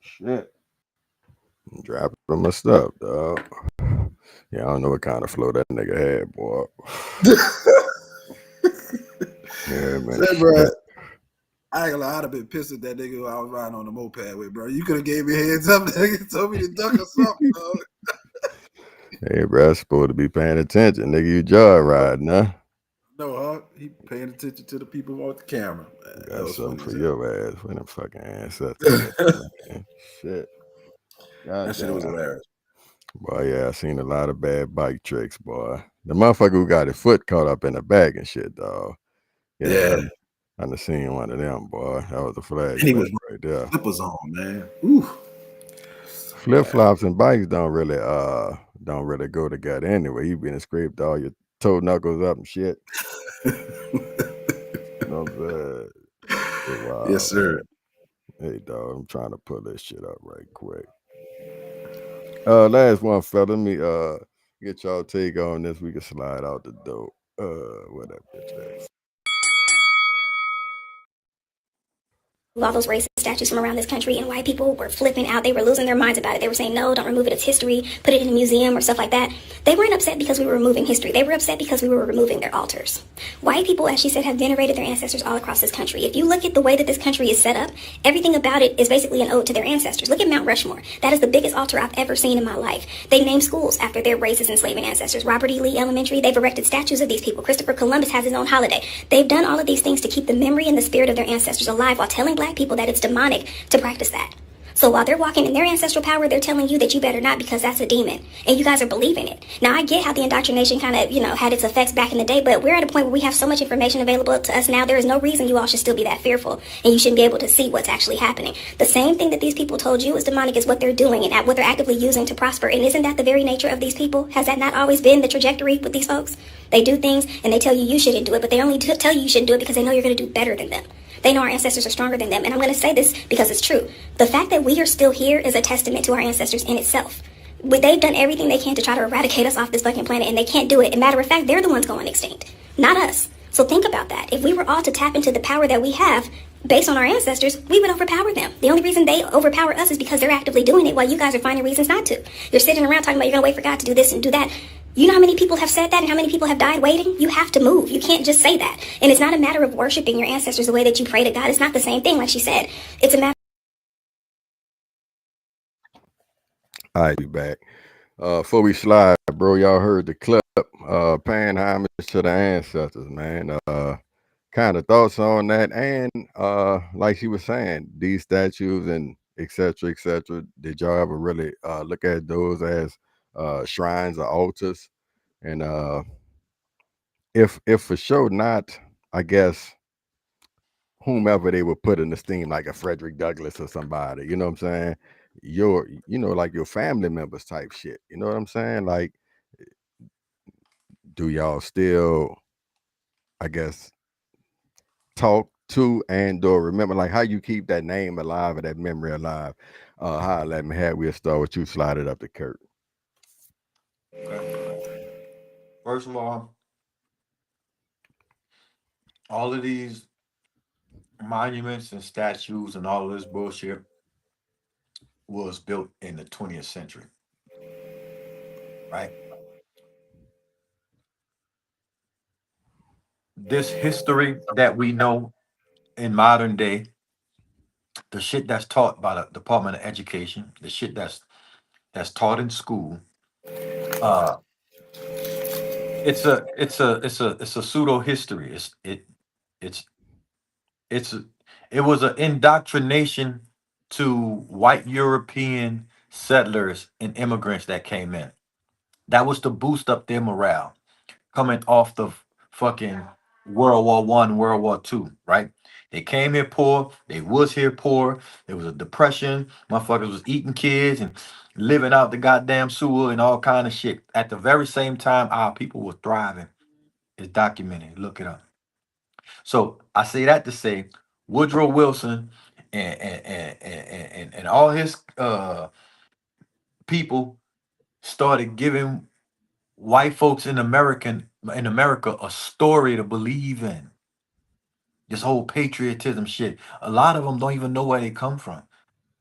Speaker 2: shit. Dropping my stuff, dog. Yeah, I don't know what kind of flow that nigga had, boy. Yeah, man.
Speaker 5: Say, bro, I ain't gonna lie, I'd have been pissed at that nigga who I was riding on the moped with, bro. You could have gave me a heads up, nigga, told me to duck or something, dog.
Speaker 2: Hey, bro, supposed to be paying attention, nigga. You joyriding, huh?
Speaker 5: No, huh? He paying attention to the people on the camera. Man,
Speaker 2: Got something for
Speaker 5: funny.
Speaker 2: your ass. Where them fucking ancestors at, man? Shit. God
Speaker 5: That shit was hilarious.
Speaker 2: Boy, yeah, I seen a lot of bad bike tricks, boy. The motherfucker who got his foot caught up in the bag and shit, dog.
Speaker 5: Yeah.
Speaker 2: I done seen one of them, boy. That was a flag.
Speaker 5: And he was
Speaker 2: right there.
Speaker 5: Flippers on, man. Ooh.
Speaker 2: Flip flops and bikes don't really go together anyway. You been scraped all your toe knuckles up and shit. You know what I'm saying? Wow.
Speaker 5: Yes, sir.
Speaker 2: Hey, dog, I'm trying to pull this shit up right quick. Last one, fella. Let me get y'all take on this. We can slide out the door. What that bitch at?
Speaker 1: All those racist statues from around this country, and white people were flipping out. They were losing their minds about it. They were saying, no, don't remove it. It's history. Put it in a museum or stuff like that. They weren't upset because we were removing history. They were upset because we were removing their altars. White people, as she said, have venerated their ancestors all across this country. If you look at the way that this country is set up, everything about it is basically an ode to their ancestors. Look at Mount Rushmore. That is the biggest altar I've ever seen in my life. They named schools after their racist enslaving ancestors. Robert E. Lee Elementary, they've erected statues of these people. Christopher Columbus has his own holiday. They've done all of these things to keep the memory and the spirit of their ancestors alive while telling black people that it's demonic to practice that. So while they're walking in their ancestral power, they're telling you that you better not because that's a demon. And you guys are believing it. Now, I get how the indoctrination kind of, had its effects back in the day, but we're at a point where we have so much information available to us now, there is no reason you all should still be that fearful. And you shouldn't be able to see what's actually happening. The same thing that these people told you is demonic is what they're doing and what they're actively using to prosper. And isn't that the very nature of these people? Has that not always been the trajectory with these folks? They do things and they tell you you shouldn't do it, but they only tell you you shouldn't do it because they know you're going to do better than them. They know our ancestors are stronger than them. And I'm going to say this because it's true. The fact that we are still here is a testament to our ancestors in itself. They've done everything they can to try to eradicate us off this fucking planet, and they can't do it. As a matter of fact, they're the ones going extinct, not us. So think about that. If we were all to tap into the power that we have based on our ancestors, we would overpower them. The only reason they overpower us is because they're actively doing it while you guys are finding reasons not to. You're sitting around talking about you're going to wait for God to do this and do that. You know how many people have said that and how many people have died waiting? You have to move. You can't just say that. And it's not a matter of worshiping your ancestors the way that you pray to God. It's not the same thing, like she said. It's a matter.
Speaker 2: All right, be back. Before we slide, bro, y'all heard the clip. Paying homage to the ancestors, man. Kind of thoughts on that. And like she was saying, these statues and et cetera, did y'all ever really look at those as shrines or altars? And if for sure not, I guess whomever they would put in esteem, like a Frederick Douglass or somebody, you know what I'm saying? Like your family members type shit. You know what I'm saying? Like, do y'all still, I guess, talk to and or remember, like how you keep that name alive or that memory alive? Let me have, we'll start with you, slide it up to Kurt.
Speaker 13: Okay. First of all of these monuments and statues and all of this bullshit was built in the 20th century, right? This history that we know in modern day, the shit that's taught by the Department of Education, the shit that's taught in school, it's a pseudo history. It was an indoctrination to white European settlers and immigrants that came in. That was to boost up their morale, coming off the fucking World War I, World War II, right? They came here poor. They was here poor. There was a depression. Motherfuckers was eating kids and living out the goddamn sewer and all kind of shit. At the very same time, our people were thriving. It's documented. Look it up. So I say that to say Woodrow Wilson and all his people started giving white folks in America a story to believe in. This whole patriotism shit. A lot of them don't even know where they come from.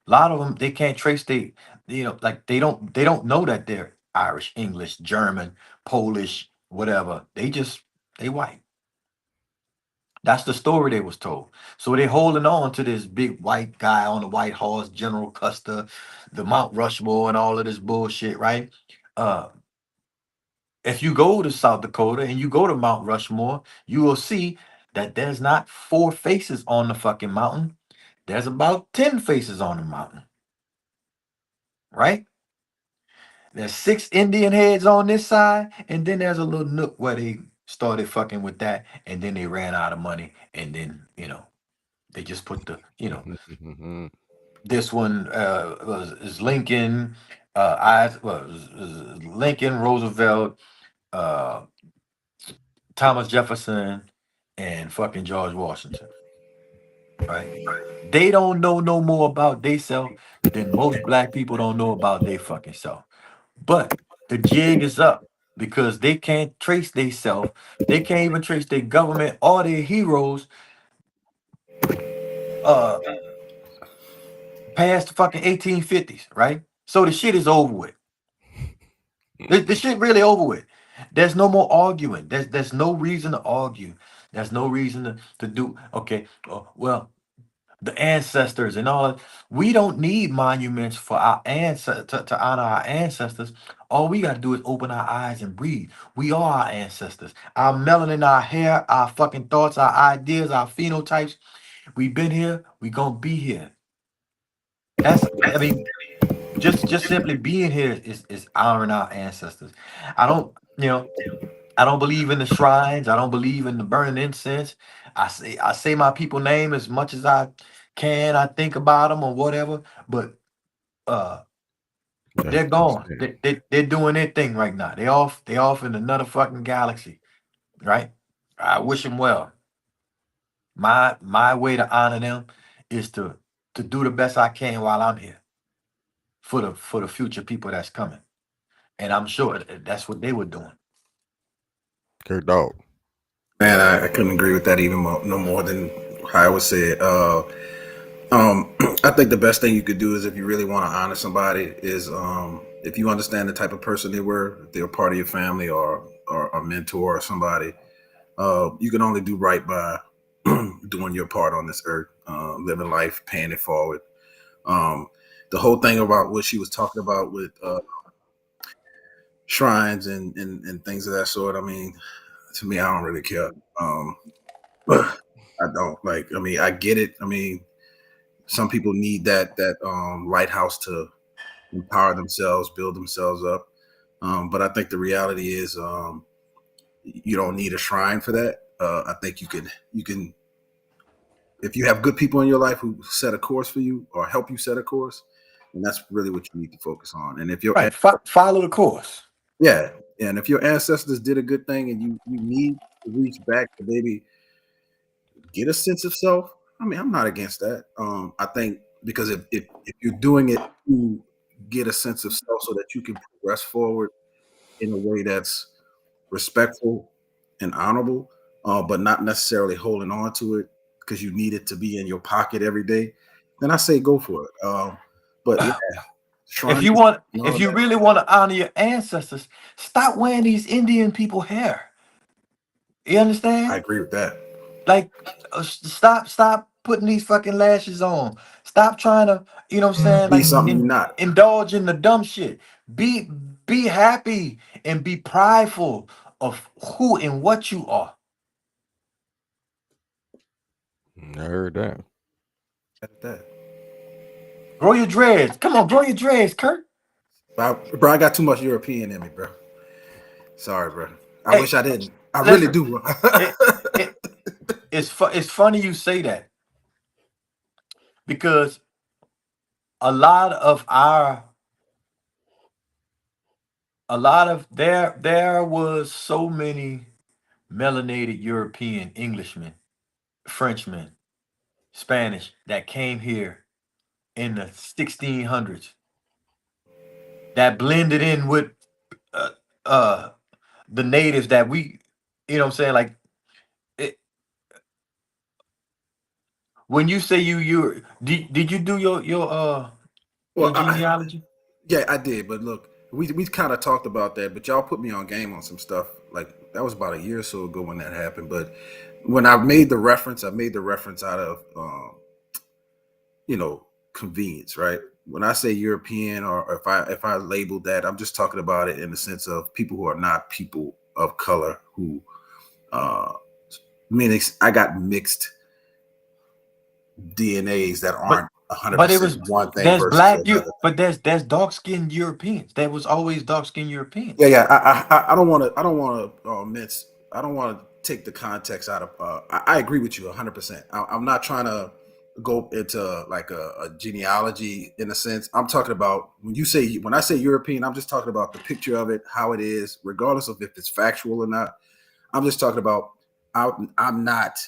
Speaker 13: A lot of them, they can't trace they don't know that they're Irish, English, German, Polish, whatever. They white. That's the story they was told. So they holding on to this big white guy on the white horse, General Custer, the Mount Rushmore, and all of this bullshit, right? if you go to South Dakota and you go to Mount Rushmore, you will see that there's not 4 faces on the fucking mountain. There's about 10 faces on the mountain. Right? There's 6 Indian heads on this side, and then there's a little nook where they started fucking with that, and then they ran out of money, and then, they just put the, this one is Lincoln, Lincoln, Roosevelt, Thomas Jefferson, and fucking George Washington. Right? They don't know no more about theyself than most black people don't know about their fucking self. But the jig is up because they can't trace theyself. They can't even trace their government or their heroes past the fucking 1850s, right? So the shit is over with. The shit really over with. There's no more arguing. There's no reason to argue. There's no reason to do, okay, well, the ancestors and all that. We don't need monuments for our to honor our ancestors. All we got to do is open our eyes and breathe. We are our ancestors. Our melanin, our hair, our fucking thoughts, our ideas, our phenotypes. We've been here. We gonna be here. Just simply being here is honoring our ancestors. I don't believe in the shrines. I don't believe in the burning incense. I say my people name as much as I can. I think about them or whatever, but they're gone. They're doing their thing right now. They off in another fucking galaxy, right? I wish them well. My way to honor them is to do the best I can while I'm here for the future people that's coming, and I'm sure that's what they were doing.
Speaker 2: Okay, dog.
Speaker 5: Man, I couldn't agree with that even no more than how I would say it. I think the best thing you could do is, if you really want to honor somebody, is if you understand the type of person they were, if they're part of your family or a mentor or somebody, you can only do right by doing your part on this earth, living life, paying it forward. The whole thing about what she was talking about with shrines and things of that sort, I mean, to me, I don't really care. I don't I get it. I mean, some people need that lighthouse to empower themselves, build themselves up. But I think the reality is you don't need a shrine for that. I think you can, if you have good people in your life who set a course for you or help you set a course, and that's really what you need to focus on. And if you're
Speaker 13: follow the course.
Speaker 5: Yeah. And if your ancestors did a good thing and you need to reach back to maybe get a sense of self, I mean, I'm not against that. I think because if you're doing it to get a sense of self so that you can progress forward in a way that's respectful and honorable, but not necessarily holding on to it because you need it to be in your pocket every day, then I say go for it. But yeah,
Speaker 13: if you really want to honor your ancestors, stop wearing these Indian people hair. You understand?
Speaker 5: I agree with that.
Speaker 13: Like, stop putting these fucking lashes on. Stop trying to, you know what I'm saying?
Speaker 5: Be
Speaker 13: Like,
Speaker 5: something you're not.
Speaker 13: Indulge in the dumb shit. Be happy and be prideful of who and what you are.
Speaker 2: I heard that.
Speaker 13: Grow your dreads. Come on, grow your dreads, Kurt.
Speaker 5: Bro, I got too much European in me, bro. Sorry, bro. I wish I didn't. I really do.
Speaker 13: It's funny you say that, because a lot of there was so many melanated European, Englishmen, Frenchmen, Spanish that came here in the 1600s that blended in with the natives that we, you know what I'm saying? Like, when you say did you do your genealogy?
Speaker 5: Yeah, I did. But look, we kind of talked about that, but y'all put me on game on some stuff. Like, that was about a year or so ago when that happened. But when I made the reference out of convenience, right? When I say European, or if I label that, I'm just talking about it in the sense of people who are not people of color, who meaning I got mixed DNAs that aren't 100% one thing
Speaker 13: there's
Speaker 5: versus
Speaker 13: black
Speaker 5: another.
Speaker 13: but there's dark skinned Europeans. There was always dark skinned Europeans.
Speaker 5: Yeah. I don't want to take the context out of. I agree with you 100%. I'm not trying to go into like a genealogy in a sense. I'm talking about when I say European, I'm just talking about the picture of it, how it is, regardless of if it's factual or not. I'm just talking about I'm not.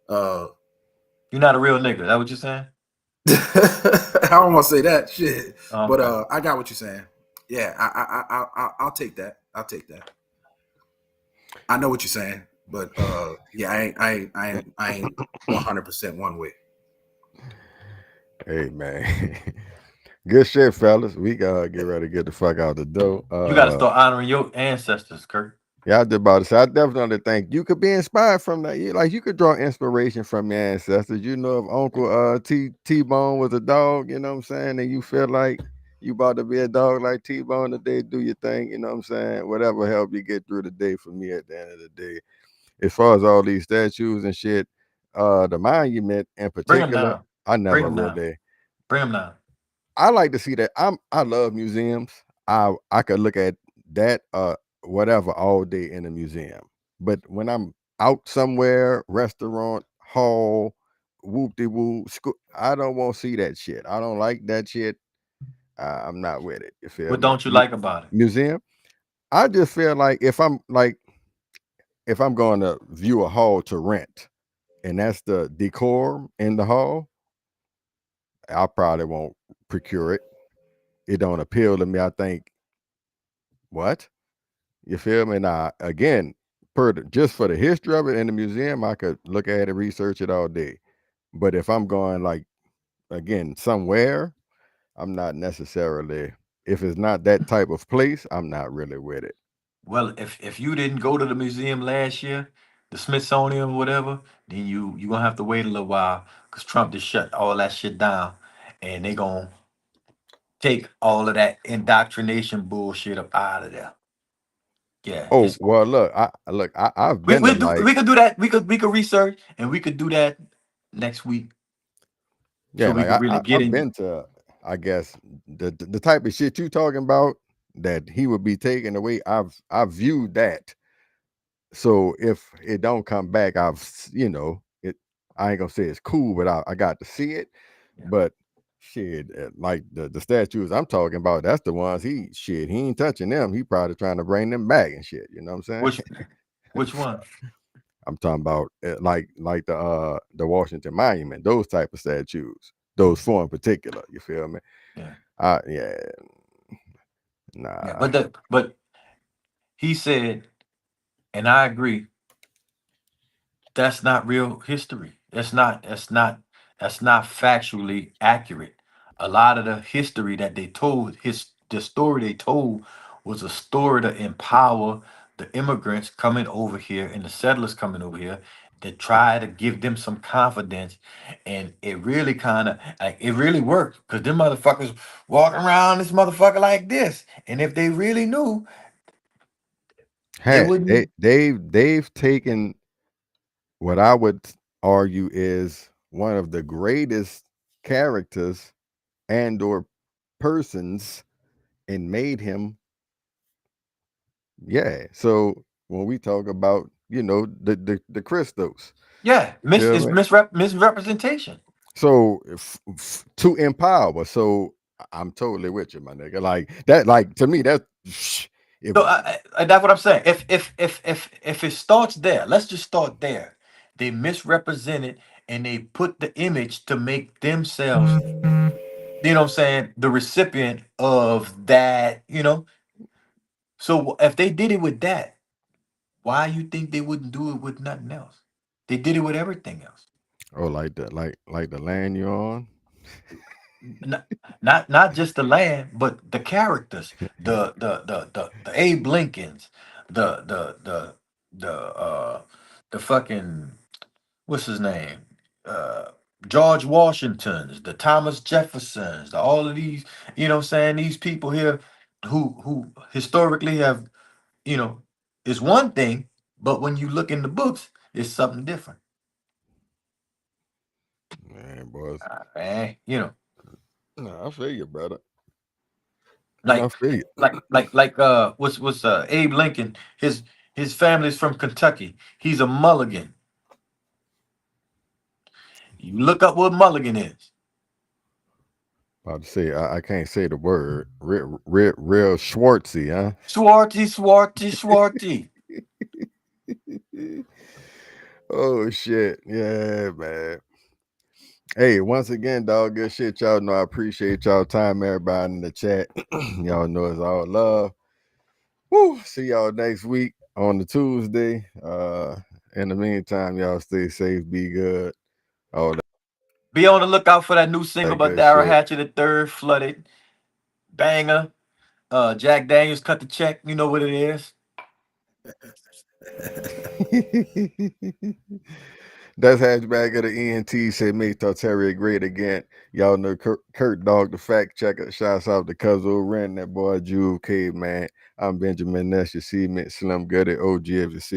Speaker 13: You're not a real nigga. That what you're saying?
Speaker 5: I don't want to say that shit,
Speaker 13: Okay.
Speaker 5: but I got what you're saying. Yeah, I'll take that. I'll take that. I know what you're saying, but yeah, I ain't 100% one way.
Speaker 2: Hey man, good shit, fellas. We gotta get ready to get the fuck out the door.
Speaker 13: You gotta start honoring your ancestors, Kurt.
Speaker 2: Yeah, I just about to say, I definitely think you could be inspired from that. You could draw inspiration from your ancestors. You know, if Uncle T-Bone was a dog, you know what I'm saying, and you feel like you about to be a dog like T-Bone today, do your thing, you know what I'm saying? Whatever help you get through the day for me at the end of the day. As far as all these statues and shit, the monument in particular,
Speaker 13: down.
Speaker 2: I never
Speaker 13: Bring 'em down.
Speaker 2: really.
Speaker 13: Bring them down.
Speaker 2: I like to see that. I love museums. I could look at that whatever all day in a museum. But when I'm out somewhere, restaurant, hall, whoop de whoop, school, I don't want to see that shit. I don't like that shit. I'm not with it. You feel
Speaker 13: What
Speaker 2: me?
Speaker 13: don't you like about it?
Speaker 2: Museum. I just feel like if I'm going to view a hall to rent, and that's the decor in the hall, I probably won't procure it. It don't appeal to me. I think, what? You feel me? Now, again, just for the history of it in the museum, I could look at it, research it all day. But if I'm going like, again, somewhere, I'm not necessarily, if it's not that type of place, I'm not really with it.
Speaker 13: Well, if you didn't go to the museum last year, the Smithsonian, whatever, then you gonna have to wait a little while because Trump just shut all that shit down, and they gonna take all of that indoctrination bullshit up out of there. Yeah.
Speaker 2: Oh, well, look, I've
Speaker 13: We
Speaker 2: been to like,
Speaker 13: we could do that. We could research and we could do that next week.
Speaker 2: yeah,
Speaker 13: So we
Speaker 2: like
Speaker 13: could really get
Speaker 2: I've
Speaker 13: in.
Speaker 2: been to, I guess, the type of shit you talking about that he would be taking away. I've viewed that. So if it don't come back, it. I ain't gonna say it's cool, but I got to see it.
Speaker 13: Yeah.
Speaker 2: But shit, like the statues I'm talking about, that's the ones he ain't touching them. He probably trying to bring them back and shit. You know what I'm saying?
Speaker 13: Which one?
Speaker 2: I'm talking about like the Washington Monument, those type of statues, those four in particular. You feel me?
Speaker 13: Yeah.
Speaker 2: Yeah. Nah.
Speaker 13: Yeah, but he said, and I agree, that's not real history. That's not factually accurate. A lot of the history that they told, the story they told was a story to empower the immigrants coming over here and the settlers coming over here, to try to give them some confidence. And it really kind of it really worked, because them motherfuckers walking around this motherfucker like this. And if they really knew,
Speaker 2: they've taken what I would argue is one of the greatest characters and or persons and made him. Yeah. So when we talk about, the Christos.
Speaker 13: Yeah, misrepresentation.
Speaker 2: So to empower. So I'm totally with you, my nigga. Like that, like to me, that's
Speaker 13: that's what I'm saying. If it starts there, let's just start there. They misrepresented and they put the image to make themselves, you know what I'm saying, the recipient of that, So if they did it with that, why you think they wouldn't do it with nothing else? They did it with everything else.
Speaker 2: Oh, like the land you're on.
Speaker 13: Not just the land, but the characters, the Abe Lincolns, the fucking, what's his name, George Washingtons, the Thomas Jeffersons, all of these, you know what I'm saying, these people here who historically have, you know, it's one thing, but when you look in the books, it's something different.
Speaker 2: Man, boys.
Speaker 13: Man, you know.
Speaker 2: No, I feel you, brother.
Speaker 13: Like,
Speaker 2: I feel you.
Speaker 13: what's Abe Lincoln? His family's from Kentucky. He's a Mulligan. You look up what Mulligan is.
Speaker 2: About to say, I can't say the word. Real Schwartzy, huh?
Speaker 13: Swarty.
Speaker 2: Oh shit, yeah, man. Hey, once again, dog, good shit. Y'all know I appreciate y'all time, everybody in the chat. Y'all know it's all love. Woo! See y'all next week on the Tuesday. In the meantime, y'all stay safe, be good. All that.
Speaker 13: Be on the lookout for that new single by
Speaker 2: good
Speaker 13: Daryl
Speaker 2: shit.
Speaker 13: Hatcher III, Flooded. Banger. Jack Daniels, Cut the Check. You know what it is.
Speaker 2: That's Hatchback of the ENT said make Tartaria great again. Y'all know Kurt Dog, the fact checker. Shouts out to Cuzzo Ren, that boy Juve Cave, man. I'm Benjamin Ness, your cement Slim Gutted, OG of the city.